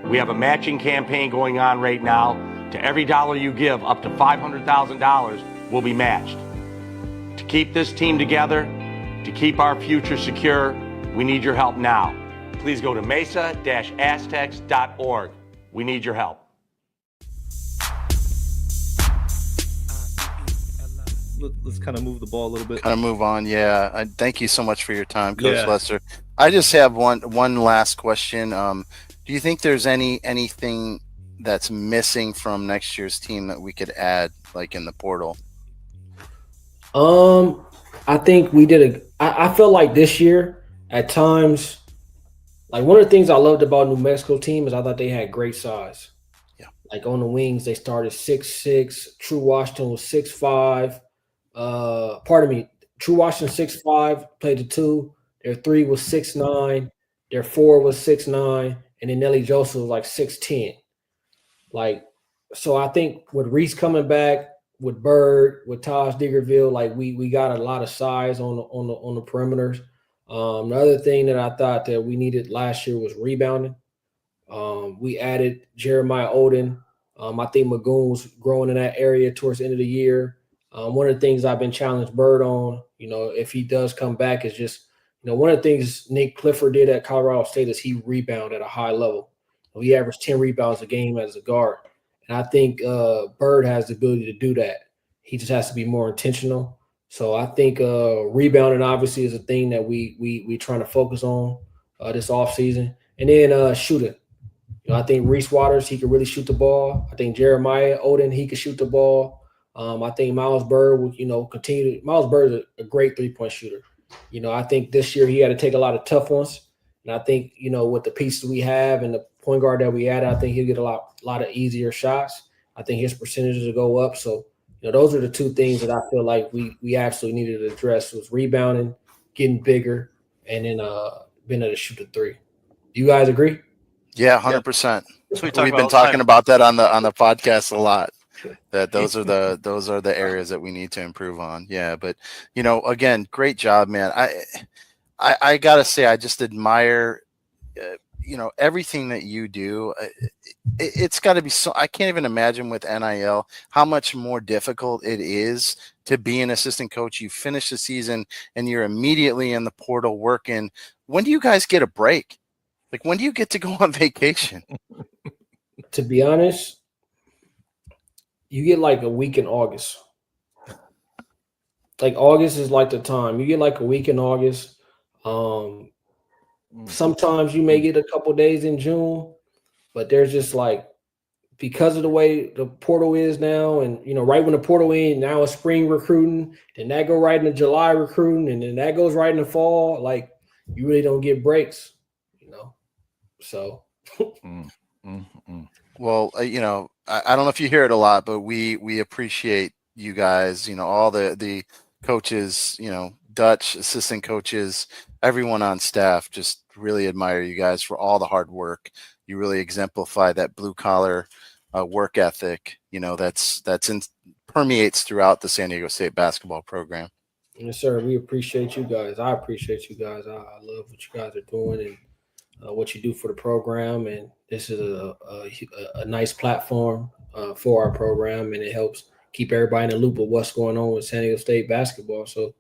Speaker 8: We have a matching campaign going on right now. To every dollar you give, up to $500,000 will be matched. To keep this team together, to keep our future secure, we need your help now. please go to mesa-aztecs.org. We need your help.
Speaker 4: Let's kind of move the ball a little bit.
Speaker 6: Kind of move on. Yeah. Thank you so much for your time, Coach
Speaker 4: Yeah.
Speaker 6: Luster. I just have one last question. Do you think there's anything that's missing from next year's team that we could add, like in the portal?
Speaker 5: I think we did I felt like this year at times, like one of the things I loved about New Mexico team is I thought they had great size.
Speaker 6: Yeah.
Speaker 5: Like on the wings, they started 6'6". True Washington was 6'5". True Washington 6'5", played the 2. Their 3 was 6'9". Their 4 was 6'9", and then Nelly Joseph was like 6'10". Like, so I think with Reese coming back, with Bird, with Taj Diggerville, like we got a lot of size on the perimeters. The other thing that I thought that we needed last year was rebounding. We added Jeremiah Odin. I think Magoon was growing in that area towards the end of the year. One of the things I've been challenged Bird on, if he does come back, is just, one of the things Nick Clifford did at Colorado State is he rebounded at a high level. He averaged 10 rebounds a game as a guard. And I think Bird has the ability to do that. He just has to be more intentional. So I think rebounding obviously is a thing that we trying to focus on this offseason. And then shooting. I think Reese Waters, he can really shoot the ball. I think Jeremiah Odin, he can shoot the ball. I think Miles Bird would, continue to – Miles Bird is a great three-point shooter. I think this year he had to take a lot of tough ones. And I think, with the pieces we have and the point guard that we had, I think he'll get a lot of easier shots. I think his percentages will go up. So, those are the two things that I feel like we absolutely needed to address was rebounding, getting bigger, and then being able to shoot the 3. Do you guys agree?
Speaker 6: Yeah, 100%.
Speaker 7: We've
Speaker 6: been talking about that on the podcast a lot. That those are the areas that we need to improve on. Yeah, but again, great job, man. I gotta say, I just admire everything that you do. It's got to be so. I can't even imagine with NIL how much more difficult it is to be an assistant coach. You finish the season and you're immediately in the portal working. When do you guys get a break? Like, when do you get to go on vacation?
Speaker 5: To be honest, you get like a week in August. Like August is like the time. You get like a week in August. Sometimes you may get a couple days in June, but there's just like, because of the way the portal is now, and right when the portal in, now it's spring recruiting, then that go right into July recruiting, and then that goes right in the fall. Like, you really don't get breaks, So.
Speaker 6: Well, I don't know if you hear it a lot, but we appreciate you guys. All the coaches, Dutch assistant coaches, everyone on staff. Just really admire you guys for all the hard work. You really exemplify that blue collar work ethic. Permeates throughout the San Diego State basketball program.
Speaker 5: Yes, sir. We appreciate you guys. I appreciate you guys. I love what you guys are doing and what you do for the program. And this is a nice platform for our program, and it helps keep everybody in the loop of what's going on with San Diego State basketball. So,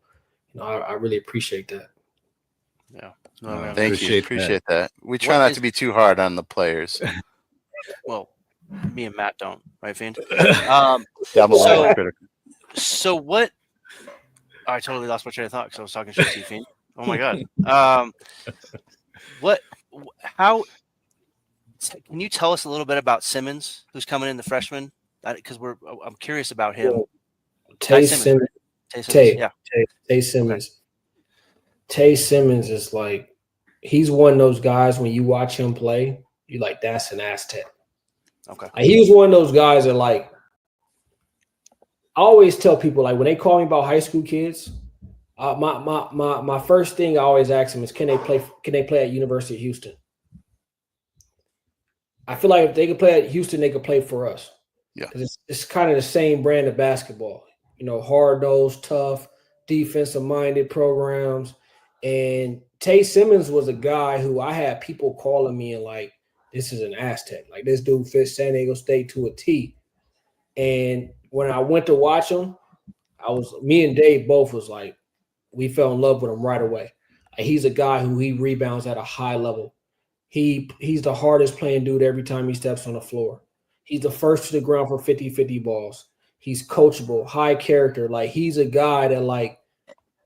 Speaker 5: I really appreciate that.
Speaker 7: Yeah.
Speaker 6: Thank you. Appreciate that. We try not to be too hard on the players.
Speaker 7: Well, me and Matt don't, right, Fiend? So what? I totally lost my train of thought because I was talking shit to you, Fiend. Oh my god. How? Can you tell us a little bit about Simmons, who's coming in, the freshman? Because I'm curious about him.
Speaker 5: Tay Simmons.
Speaker 7: Yeah.
Speaker 5: Tay Simmons. Okay. Tay Simmons is like, he's one of those guys, when you watch him play, you're like, that's an Aztec.
Speaker 7: Okay.
Speaker 5: Like, he was one of those guys that, like, I always tell people, like, when they call me about high school kids, my first thing I always ask them is, can they play at University of Houston? I feel like if they could play at Houston, they could play for us.
Speaker 6: Yeah.
Speaker 5: Because it's kind of the same brand of basketball. Hard-nosed, tough, defensive-minded programs. And Tay Simmons was a guy who I had people calling me and like, this is an Aztec. Like, this dude fits San Diego State to a T. And when I went to watch him, me and Dave both was like, we fell in love with him right away. Like, he's a guy who he rebounds at a high level. He's the hardest playing dude every time he steps on the floor. He's the first to the ground for 50-50 balls. He's coachable, high character. Like, he's a guy that, like,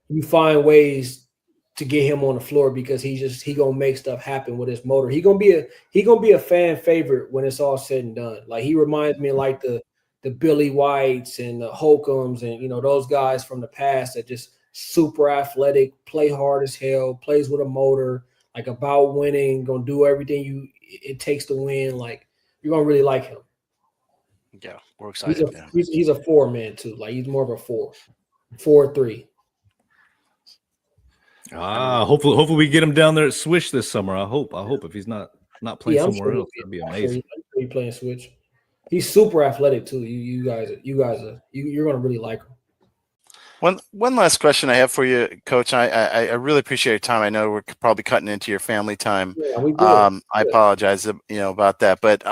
Speaker 5: you find ways to get him on the floor because he gonna make stuff happen with his motor. He gonna be a fan favorite when it's all said and done. Like, he reminds me of like the Billy Whites and the Holcombs and, you know, those guys from the past that just super athletic, play hard as hell, plays with a motor, like about winning, gonna do everything it takes to win. Like, you're gonna really like him.
Speaker 7: Yeah, we're excited.
Speaker 5: He's a 4-man too. Like, he's more of a 4-3.
Speaker 4: Hopefully we get him down there at Swish this summer. I hope if he's not playing somewhere else, that'd be amazing.
Speaker 5: He's playing Switch. He's super athletic too. You're gonna really like him.
Speaker 6: One last question I have for you, Coach. I really appreciate your time. I know we're probably cutting into your family time.
Speaker 5: Yeah, we
Speaker 6: I apologize, about that. But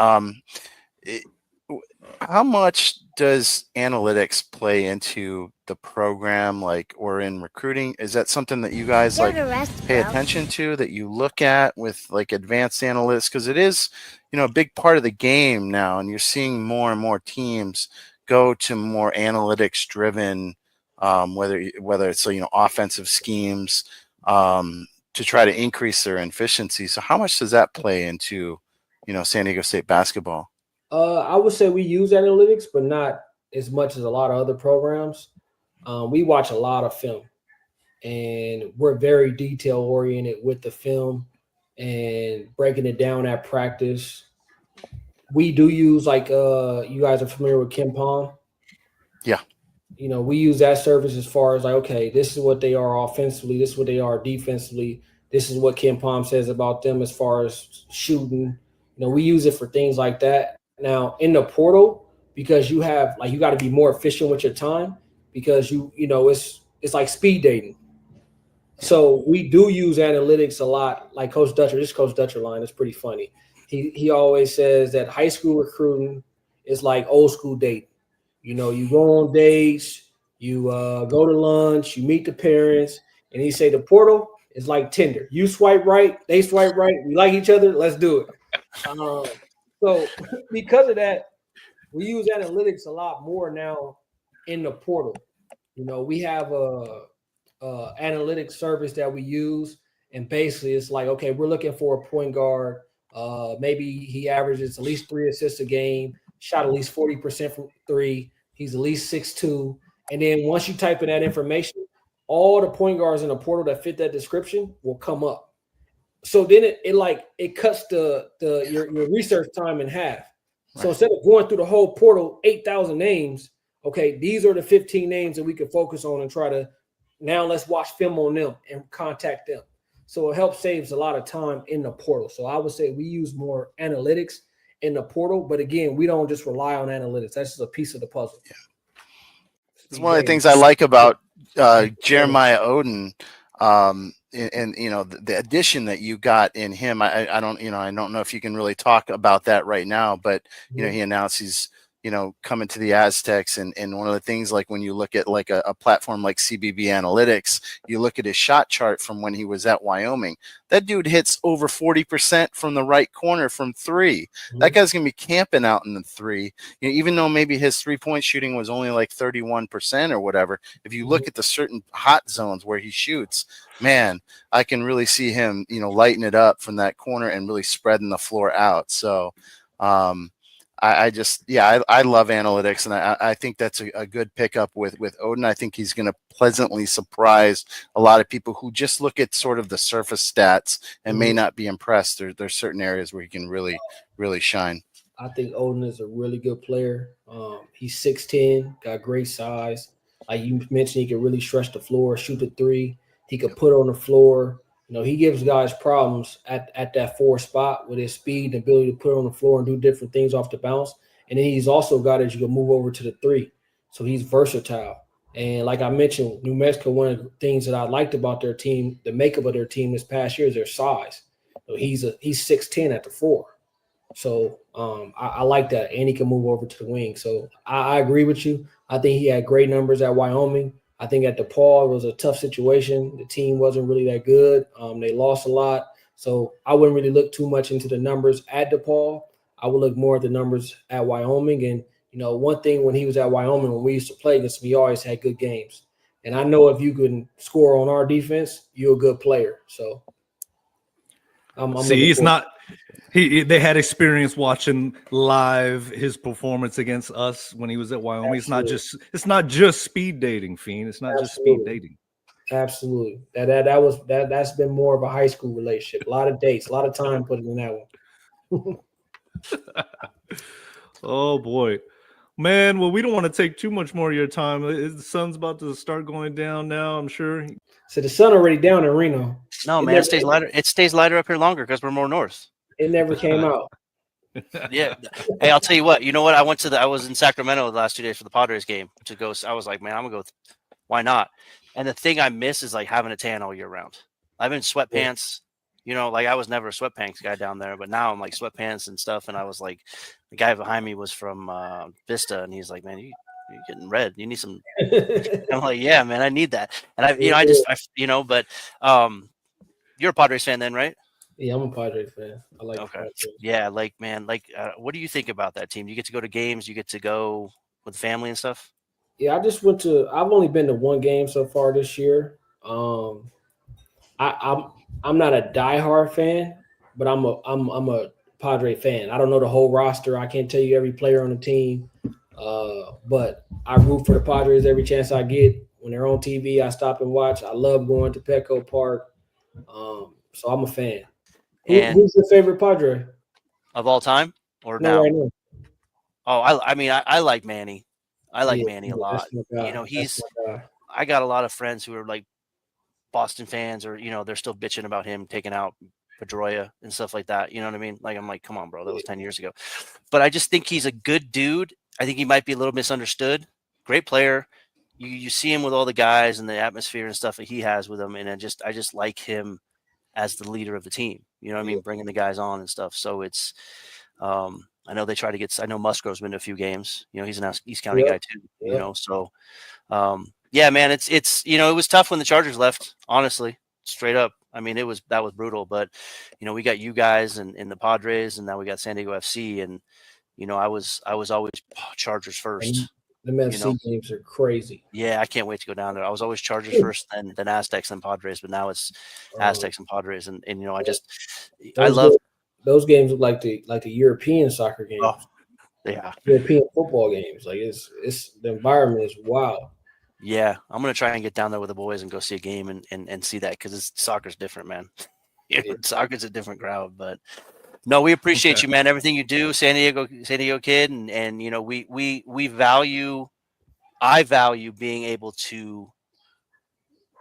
Speaker 6: how much does analytics play into the program, like, or in recruiting? Is that something that you guys pay attention to, that you look at with like advanced analytics? Because it is, a big part of the game now, and you're seeing more and more teams go to more analytics driven, whether it's offensive schemes to try to increase their efficiency. So how much does that play into San Diego State basketball?
Speaker 5: I would say we use analytics, but not as much as a lot of other programs. We watch a lot of film, and we're very detail oriented with the film and breaking it down at practice. We do use you guys are familiar with Kim Pong.
Speaker 6: Yeah.
Speaker 5: We use that service as far as okay, this is what they are offensively, this is what they are defensively, this is what Kim Pong says about them as far as shooting. We use it for things like that. Now in the portal, because you got to be more efficient with your time, because it's like speed dating. So we do use analytics a lot. Like Coach Dutcher line is pretty funny. He always says that high school recruiting is like old school dating. You go on dates, you go to lunch, you meet the parents, and he say the portal is like Tinder. You swipe right, they swipe right, we like each other, let's do it. So because of that, we use analytics a lot more now in the portal. We have a analytics service that we use, and basically it's like, okay, we're looking for a point guard. Maybe he averages at least 3 assists a game, shot at least 40% from 3. He's at least 6'2". And then once you type in that information, all the point guards in the portal that fit that description will come up. So then it cuts your research time in half. So instead of going through the whole portal, 8,000 names, okay, these are the 15 names that we can focus on and try to, now let's watch film on them and contact them. So it helps saves a lot of time in the portal. So I would say we use more analytics in the portal, but again, we don't just rely on analytics. That's just a piece of the puzzle.
Speaker 6: Yeah. It's one of the things I like about Jeremiah Oden, and the addition that you got in him. I don't know if you can really talk about that right now, but he announced he's coming to the Aztecs, and one of the things, like when you look at like a platform like CBB Analytics, you look at his shot chart from when he was at Wyoming. That dude hits over 40% from the right corner from 3. Mm-hmm. That guy's gonna be camping out in the 3. Even though maybe his 3-point shooting was only like 31% or whatever. If you look at the certain hot zones where he shoots, man, I can really see him, lighting it up from that corner and really spreading the floor out. So, I love analytics, and I think that's a good pickup with Oden. I think he's going to pleasantly surprise a lot of people who just look at sort of the surface stats and may not be impressed. There's certain areas where he can really, really shine.
Speaker 5: I think Oden is a really good player. He's 6'10", got great size. Like you mentioned, he can really stretch the floor, shoot the 3. He could put on the floor. He gives guys problems at that 4 spot with his speed and ability to put on the floor and do different things off the bounce. And then he's also got that you can move over to the 3. So he's versatile. And like I mentioned, New Mexico, one of the things that I liked about their team, the makeup of their team this past year, is their size. So he's 6'10" at the 4. So I like that. And he can move over to the wing. So I agree with you. I think he had great numbers at Wyoming. I think at DePaul it was a tough situation. The team wasn't really that good. They lost a lot. So I wouldn't really look too much into the numbers at DePaul. I would look more at the numbers at Wyoming. And, one thing when he was at Wyoming, when we used to play against him, he always had good games. And I know if you can score on our defense, you're a good player. So I'm
Speaker 4: See, he's not – they had experience watching live his performance against us when he was at Wyoming.
Speaker 5: Absolutely.
Speaker 4: It's not just speed dating, Fiend. It's not just speed dating.
Speaker 5: Absolutely. That's been more of a high school relationship. A lot of dates, a lot of time put in that one.
Speaker 4: Oh boy. Man, well, we don't want to take too much more of your time. The sun's about to start going down now, I'm sure.
Speaker 5: So the sun already down in Reno.
Speaker 7: No, man, it stays lighter. It stays lighter up here longer because we're more north.
Speaker 5: It never came out.
Speaker 7: Yeah. Hey, I'll tell you what. You know what? I was in Sacramento the last 2 days for the Padres game to go. I was like, man, I'm gonna go. Why not? And the thing I miss is like having a tan all year round. I've been sweatpants. Like I was never a sweatpants guy down there, but now I'm like sweatpants and stuff. And I was like, the guy behind me was from Vista, and he's like, man, you're getting red. You need some. I'm like, yeah, man, I need that. And but you're a Padres fan then, right?
Speaker 5: Yeah, I'm a Padres fan. I like.
Speaker 7: Okay. Yeah, what do you think about that team? You get to go to games. You get to go with family and stuff.
Speaker 5: Yeah, I've only been to one game so far this year. I'm not a diehard fan, but I'm a Padre fan. I don't know the whole roster. I can't tell you every player on the team, but I root for the Padres every chance I get. When they're on TV, I stop and watch. I love going to Petco Park, so I'm a fan. Who's your favorite Padre
Speaker 7: of all time or now?
Speaker 5: Right now?
Speaker 7: Oh, I like Manny. I like Manny a lot. I got a lot of friends who are like Boston fans, or they're still bitching about him taking out Pedroia and stuff like that. You know what I mean? Like I'm like, come on, bro, that was 10 years ago. But I just think he's a good dude. I think he might be a little misunderstood. Great player. You see him with all the guys and the atmosphere and stuff that he has with them, and I just like him as the leader of the team. You know what I mean? Bringing the guys on and stuff. So it's I know they try to get. I know Musgrove's been to a few games. He's an East County guy too. So. Yeah, man, it's it was tough when the Chargers left, honestly, straight up. I mean, that was brutal, but we got you guys and the Padres, and now we got San Diego FC, and I was always Chargers first.
Speaker 5: The FC games are crazy.
Speaker 7: Yeah, I can't wait to go down there. I was always Chargers first, then Aztecs, then Padres, but now it's Aztecs and Padres, and I love
Speaker 5: those games. Look like the European soccer games.
Speaker 7: Oh, yeah,
Speaker 5: European football games. Like it's the environment is wild.
Speaker 7: Yeah, I'm gonna try and get down there with the boys and go see a game and see that, because soccer's different, man. Soccer's a different crowd, but no, we appreciate you, man. Everything you do, San Diego kid, and we value. I value being able to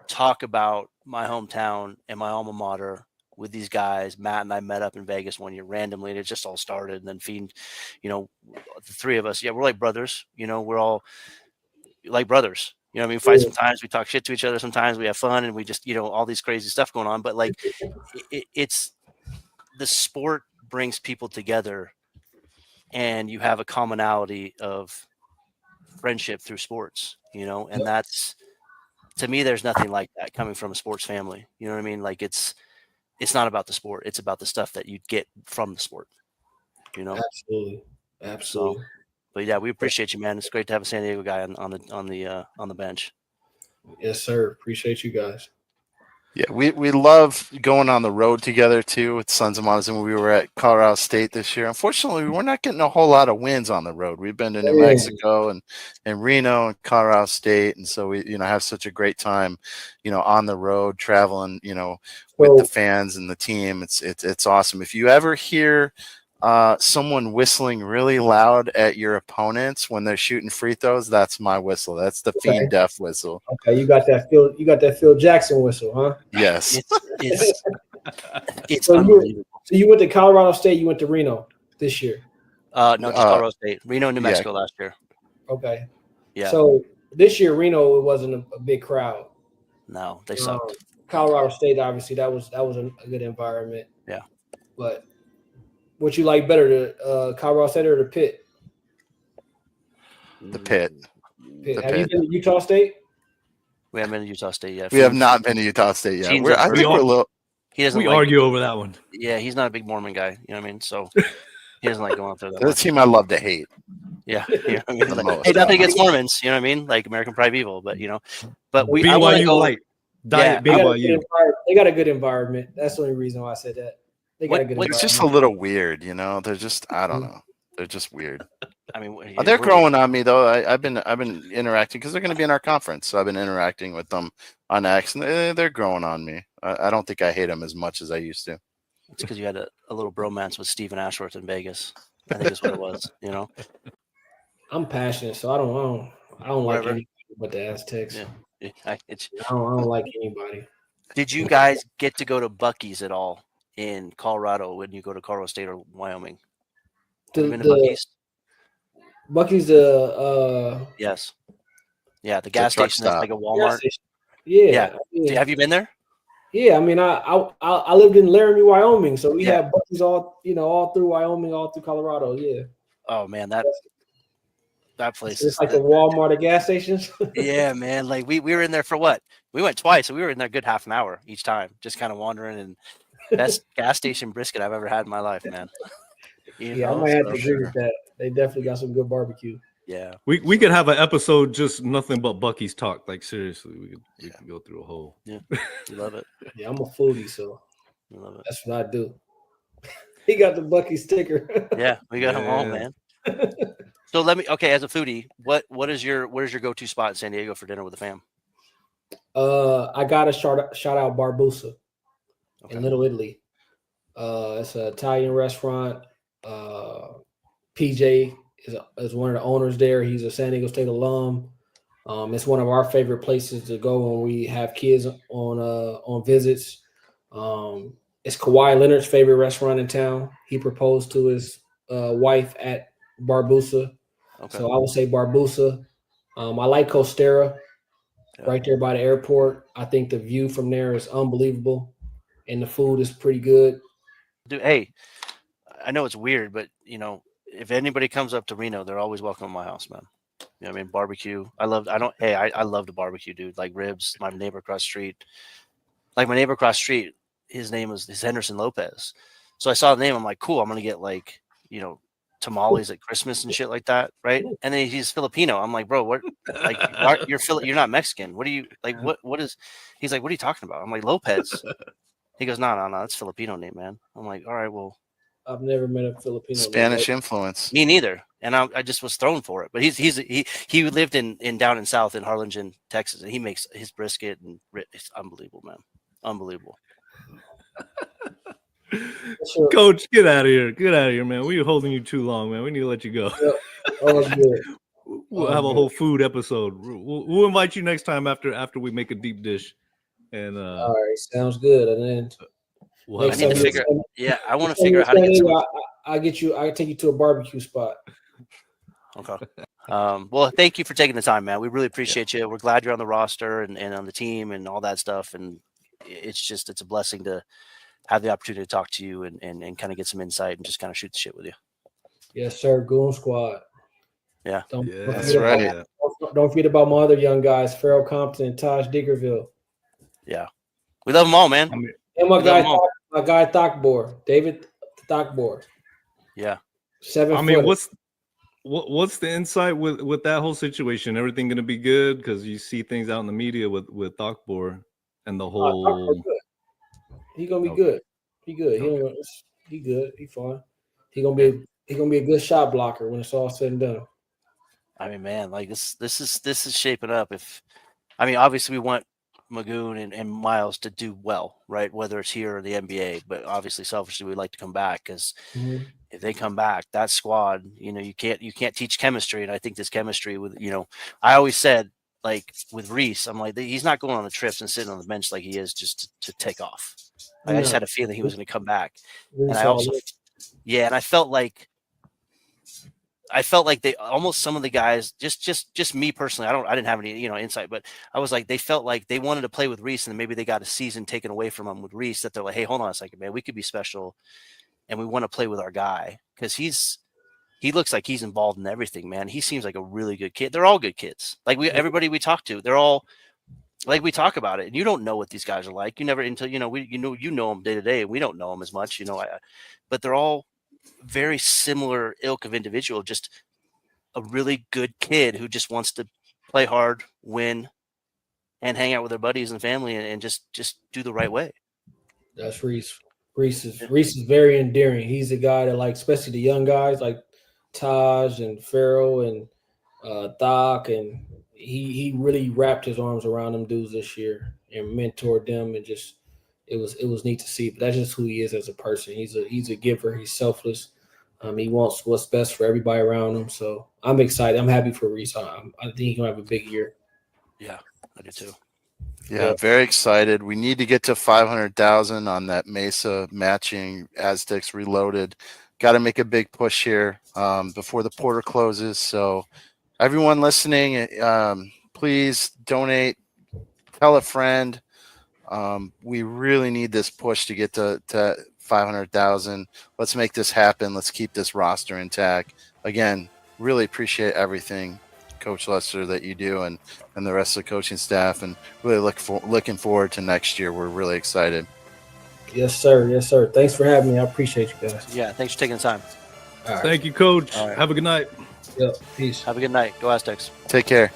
Speaker 7: talk about my hometown and my alma mater with these guys. Matt and I met up in Vegas one year randomly, and it just all started. And then the three of us, we're like brothers. We're all like brothers. We fight sometimes, we talk shit to each other, sometimes we have fun, and we just, all these crazy stuff going on. But like, it's the sport brings people together, and you have a commonality of friendship through sports, and that's, to me, there's nothing like that coming from a sports family. You know what I mean? Like it's not about the sport. It's about the stuff that you get from the sport,
Speaker 5: Absolutely.
Speaker 7: So, but yeah, we appreciate you, man. It's great to have a San Diego guy on the bench.
Speaker 5: Yes, sir. Appreciate you guys.
Speaker 6: Yeah, we love going on the road together too with Sons of Montezuma. We were at Colorado State this year. Unfortunately, we're not getting a whole lot of wins on the road. We've been to New Mexico and Reno and Colorado State, and so we have such a great time, on the road traveling, with the fans and the team. It's awesome. If you ever hear someone whistling really loud at your opponents when they're shooting free throws, that's my whistle. That's the Fiend Deaf whistle.
Speaker 5: Okay, you got that Phil Jackson whistle, huh?
Speaker 6: Yes.
Speaker 7: It's
Speaker 5: so
Speaker 7: unbelievable.
Speaker 5: So you went to Colorado State, you went to Reno this year?
Speaker 7: No, just Colorado State. Reno and New Mexico last year.
Speaker 5: Okay.
Speaker 7: Yeah.
Speaker 5: So this year Reno, it wasn't a big crowd.
Speaker 7: No, they sucked.
Speaker 5: Colorado State, obviously, that was a good environment.
Speaker 7: Yeah.
Speaker 5: But what you like better, the Colorado State or the Pit?
Speaker 6: The Pit.
Speaker 5: You been to Utah State?
Speaker 7: We haven't been to Utah State yet.
Speaker 6: We have not been to Utah State yet. I think we're a little.
Speaker 7: He doesn't.
Speaker 4: We
Speaker 7: like,
Speaker 4: argue over that one.
Speaker 7: Yeah, he's not a big Mormon guy. You know what I mean? So he doesn't like going up there that
Speaker 6: They're the
Speaker 7: much.
Speaker 6: team I love to hate.
Speaker 7: Yeah, you know what I mean?
Speaker 6: For the most
Speaker 7: Hey, nothing
Speaker 6: part.
Speaker 7: against Mormons. You know what I mean? Like American Pride Evil, but but I want to
Speaker 4: BYU
Speaker 7: go.
Speaker 4: light. Diet
Speaker 5: They got,
Speaker 4: BYU.
Speaker 5: they got a good environment. That's the only reason why I said that. They got a good
Speaker 6: It's
Speaker 5: environment.
Speaker 6: just a little weird, They're just, I don't know. They're just weird.
Speaker 7: I mean,
Speaker 6: They're growing on me though. I've been interacting because they're going to be in our conference, so I've been interacting with them on X, and they're growing on me. I don't think I hate them as much as I used to.
Speaker 7: It's because you had a little bromance with Stephen Ashworth in Vegas. I think that's what it was.
Speaker 5: I'm passionate, so I don't like
Speaker 7: Whatever.
Speaker 5: anybody but the Aztecs.
Speaker 7: Yeah.
Speaker 5: I don't like anybody.
Speaker 7: Did you guys get to go to Buc-ee's at all in Colorado when you go to Colorado State or Wyoming? Have you been to Buc-ee's?
Speaker 5: Buc-ee's
Speaker 7: Yes. Yeah, the gas
Speaker 6: truck
Speaker 7: station that's
Speaker 6: stop.
Speaker 7: like a Walmart.
Speaker 5: Yeah.
Speaker 7: Have you been there?
Speaker 5: Yeah, I mean, I lived in Laramie, Wyoming, so we have Buc-ee's all through Wyoming, all through Colorado. Yeah.
Speaker 7: Oh man, that place
Speaker 5: It's like the Walmart of gas stations.
Speaker 7: Yeah, man. Like we were in there for what? We went twice, so we were in there a good half an hour each time, just kind of wandering. And best gas station brisket I've ever had in my life, man.
Speaker 5: I might have to agree with that. They definitely got some good barbecue.
Speaker 7: Yeah,
Speaker 4: we could have an episode just nothing but Buc-ee's talk. Like seriously, we could go through a whole.
Speaker 7: Yeah, you love it.
Speaker 5: Yeah, I'm a foodie, so
Speaker 7: You love it.
Speaker 5: that's what I do. He got the Buc-ee's sticker.
Speaker 7: Yeah, we got him home, man. So as a foodie, where's your go-to spot in San Diego for dinner with the fam?
Speaker 5: I got to shout out Barbusa in Little Italy. It's an Italian restaurant. PJ is one of the owners there. He's a San Diego State alum. It's one of our favorite places to go when we have kids on visits. It's Kawhi Leonard's favorite restaurant in town. He proposed to his wife at Barbusa. Okay. So I would say Barbusa. I like Costera, right there by the airport. I think the view from there is unbelievable, and the food is pretty good.
Speaker 7: Dude, hey, I know it's weird, but if anybody comes up to Reno, they're always welcome at my house, man. You know what I mean? Barbecue. I love the barbecue, dude. Like ribs. My neighbor across the street, his name is Henderson Lopez. So I saw the name. I'm like, cool. I'm gonna get tamales at Christmas and shit like that, right? And then he's Filipino. I'm like, bro, what? Like, you're not Mexican. What are you like? What is? He's like, what are you talking about? I'm like, Lopez. He goes, no, that's Filipino name, man. I'm like, all right, well,
Speaker 5: I've never met a Filipino.
Speaker 6: Spanish influence.
Speaker 7: Me neither, and I just was thrown for it. But he lived in down in South in Harlingen, Texas, and he makes his brisket and it's unbelievable, man, unbelievable.
Speaker 4: Coach, get out of here, man. We're holding you too long, man. We need to let you go. We'll have a whole food episode. We'll invite you next time after we make a deep dish. And
Speaker 5: all right, sounds good. And then
Speaker 7: I need to figure. Yeah, I want to figure out how to get some.
Speaker 5: I'll take you to a barbecue spot.
Speaker 7: Okay. Well, thank you for taking the time, man. We really appreciate you. We're glad you're on the roster and on the team and all that stuff. And it's a blessing to have the opportunity to talk to you and kind of get some insight and just kind of shoot the shit with you.
Speaker 5: Yes, sir. Goon Squad.
Speaker 7: Yeah.
Speaker 6: That's right.
Speaker 5: Don't forget about my other young guys, Farrell Compton and Taj Diggerville.
Speaker 7: Yeah. We love them all, man.
Speaker 5: And my guy Thakbor, David Thakbor.
Speaker 7: Yeah.
Speaker 5: 7
Speaker 4: I mean, what's the insight with that whole situation? Everything going to be good? Because you see things out in the media with Thakbor and the whole.
Speaker 5: He's gonna be good. He good. He good. He fine. He gonna be a good shot blocker when it's all said and done.
Speaker 7: I mean, man, like this is shaping up. Obviously we want Magoon and Miles to do well, right? Whether it's here or the NBA, but obviously selfishly we'd like to come back because if they come back, that squad, you can't teach chemistry. And I think this chemistry with, I always said, like with Reese, I'm like, he's not going on the trips and sitting on the bench like he is just to take off. I just had a feeling he was going to come back. And I also, and I felt like they almost, some of the guys, just me personally, I didn't have any, insight, but I was like, they felt like they wanted to play with Reese and maybe they got a season taken away from them with Reese, that they're like, hey, hold on a second, man, we could be special and we want to play with our guy. Cause he looks like he's involved in everything, man. He seems like a really good kid. They're all good kids. Like everybody we talk to, they're all like we talk about it, and you don't know what these guys are like. You never until you know them day to day, and we don't know them as much, but they're all very similar ilk of individual. Just a really good kid who just wants to play hard, win, and hang out with their buddies and family, and just do the right way.
Speaker 5: That's Reese. Reese is very endearing. He's a guy that, like, especially the young guys like Taj and Farrell and Doc, and he really wrapped his arms around them dudes this year and mentored them, and just it was neat to see. But that's just who he is as a person. He's a giver. He's selfless. He wants what's best for everybody around him. So I'm excited. I'm happy for Reese. I think he's gonna have a big year.
Speaker 7: Yeah, I do too.
Speaker 6: Yeah, very excited. We need to get to 500,000 on that Mesa matching Aztecs Reloaded. Got to make a big push here before the portal closes. So everyone listening, please donate, tell a friend. We really need this push to get to 500,000. Let's make this happen. Let's keep this roster intact. Again, really appreciate everything, Coach Luster, that you do, and the rest of the coaching staff, and really looking forward to next year. We're really excited.
Speaker 5: Yes, sir. Yes, sir. Thanks for having me. I appreciate you guys.
Speaker 7: Yeah, thanks for taking the time.
Speaker 5: All right.
Speaker 4: Thank you, Coach.
Speaker 7: All right.
Speaker 4: Have a good night.
Speaker 5: Yep. Peace.
Speaker 7: Have a good night. Go Aztecs.
Speaker 6: Take care.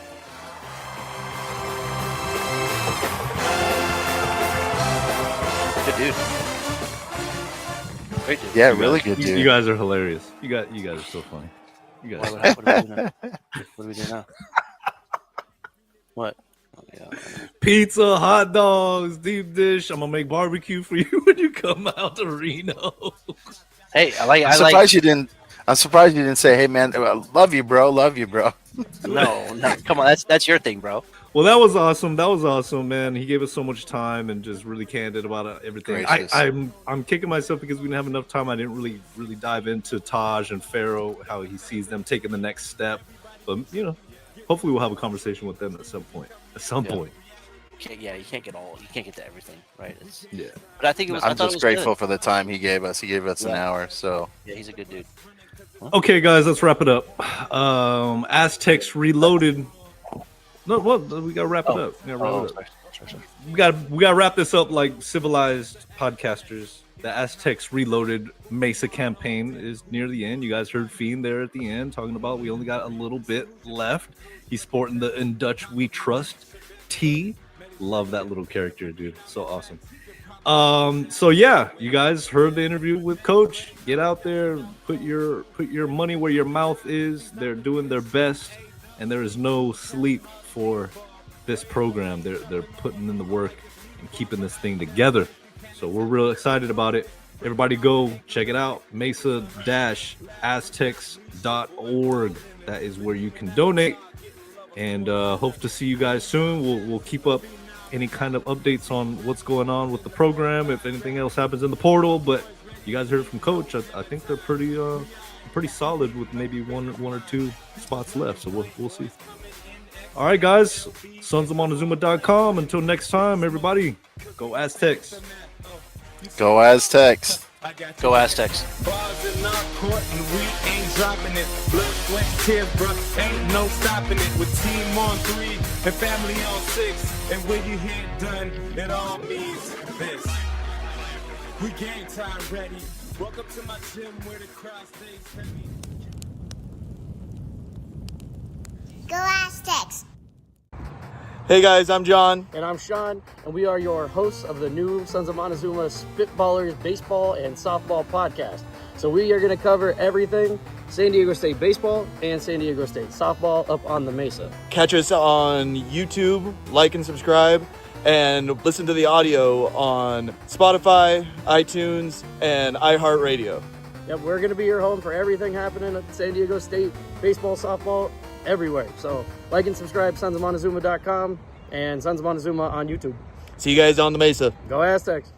Speaker 7: Good dude. Great dude.
Speaker 6: Yeah, really good dude.
Speaker 4: You guys are hilarious. You guys are so funny. You guys.
Speaker 7: What do we do now? What do we do now? What? Oh, yeah.
Speaker 4: Pizza, hot dogs, deep dish. I'm gonna make barbecue for you when you come out to Reno.
Speaker 7: Hey,
Speaker 6: I'm surprised you didn't say, "Hey, man, love you, bro. Love you, bro."
Speaker 7: No, come on, that's your thing, bro.
Speaker 4: Well, that was awesome, man. He gave us so much time and just really candid about everything. I'm kicking myself because we didn't have enough time. I didn't really dive into Taj and Pharaoh, how he sees them taking the next step. But hopefully we'll have a conversation with them at some point. You can't
Speaker 7: get to everything, right?
Speaker 6: But I think I'm just grateful for the time he gave us. He gave us an hour, so
Speaker 7: yeah, he's a good dude. Huh?
Speaker 4: Okay, guys, let's wrap it up. Aztecs Reloaded. No, well, we gotta wrap it up.
Speaker 7: Sorry.
Speaker 4: We gotta wrap this up like civilized podcasters. The Aztecs Reloaded Mesa campaign is near the end. You guys heard Fiend there at the end talking about we only got a little bit left. He's sporting the "In Dutch We Trust" T. Love that little character, dude. So awesome. So yeah, you guys heard the interview with Coach. Get out there, put your money where your mouth is. They're doing their best, and there is no sleep for this program. They're putting in the work and keeping this thing together. So we're real excited about it. Everybody go check it out. Mesa-Aztecs.org. That is where you can donate. And hope to see you guys soon. We'll keep up any kind of updates on what's going on with the program, if anything else happens in the portal. But you guys heard from Coach. I think they're pretty solid with maybe one or two spots left. So we'll see. All right, guys. SonsofMontezuma.com. Until next time, everybody, go Aztecs.
Speaker 6: Go Aztecs.
Speaker 7: Go Aztecs.
Speaker 2: Bars in our court and we ain't dropping it. Blood, sweat, tears, bro, ain't no stopping it. With team on 3 and family on 6. And when you hear done, it all means this. We game time ready. Welcome to my gym where the crowd stays heavy.
Speaker 9: Go Aztecs!
Speaker 10: Hey guys, I'm John.
Speaker 11: And I'm Sean, and we are your hosts of the new Sons of Montezuma Spitballers Baseball and Softball podcast. So we are going to cover everything San Diego State baseball and San Diego State softball up on the Mesa.
Speaker 10: Catch us on YouTube, like and subscribe, and listen to the audio on Spotify, iTunes, and iHeartRadio.
Speaker 11: Yep, we're going to be your home for everything happening at San Diego State baseball, softball, everywhere. So like and subscribe, sonsofmontezuma.com and Sons of Montezuma on YouTube.
Speaker 10: See you guys on the Mesa.
Speaker 11: Go Aztecs.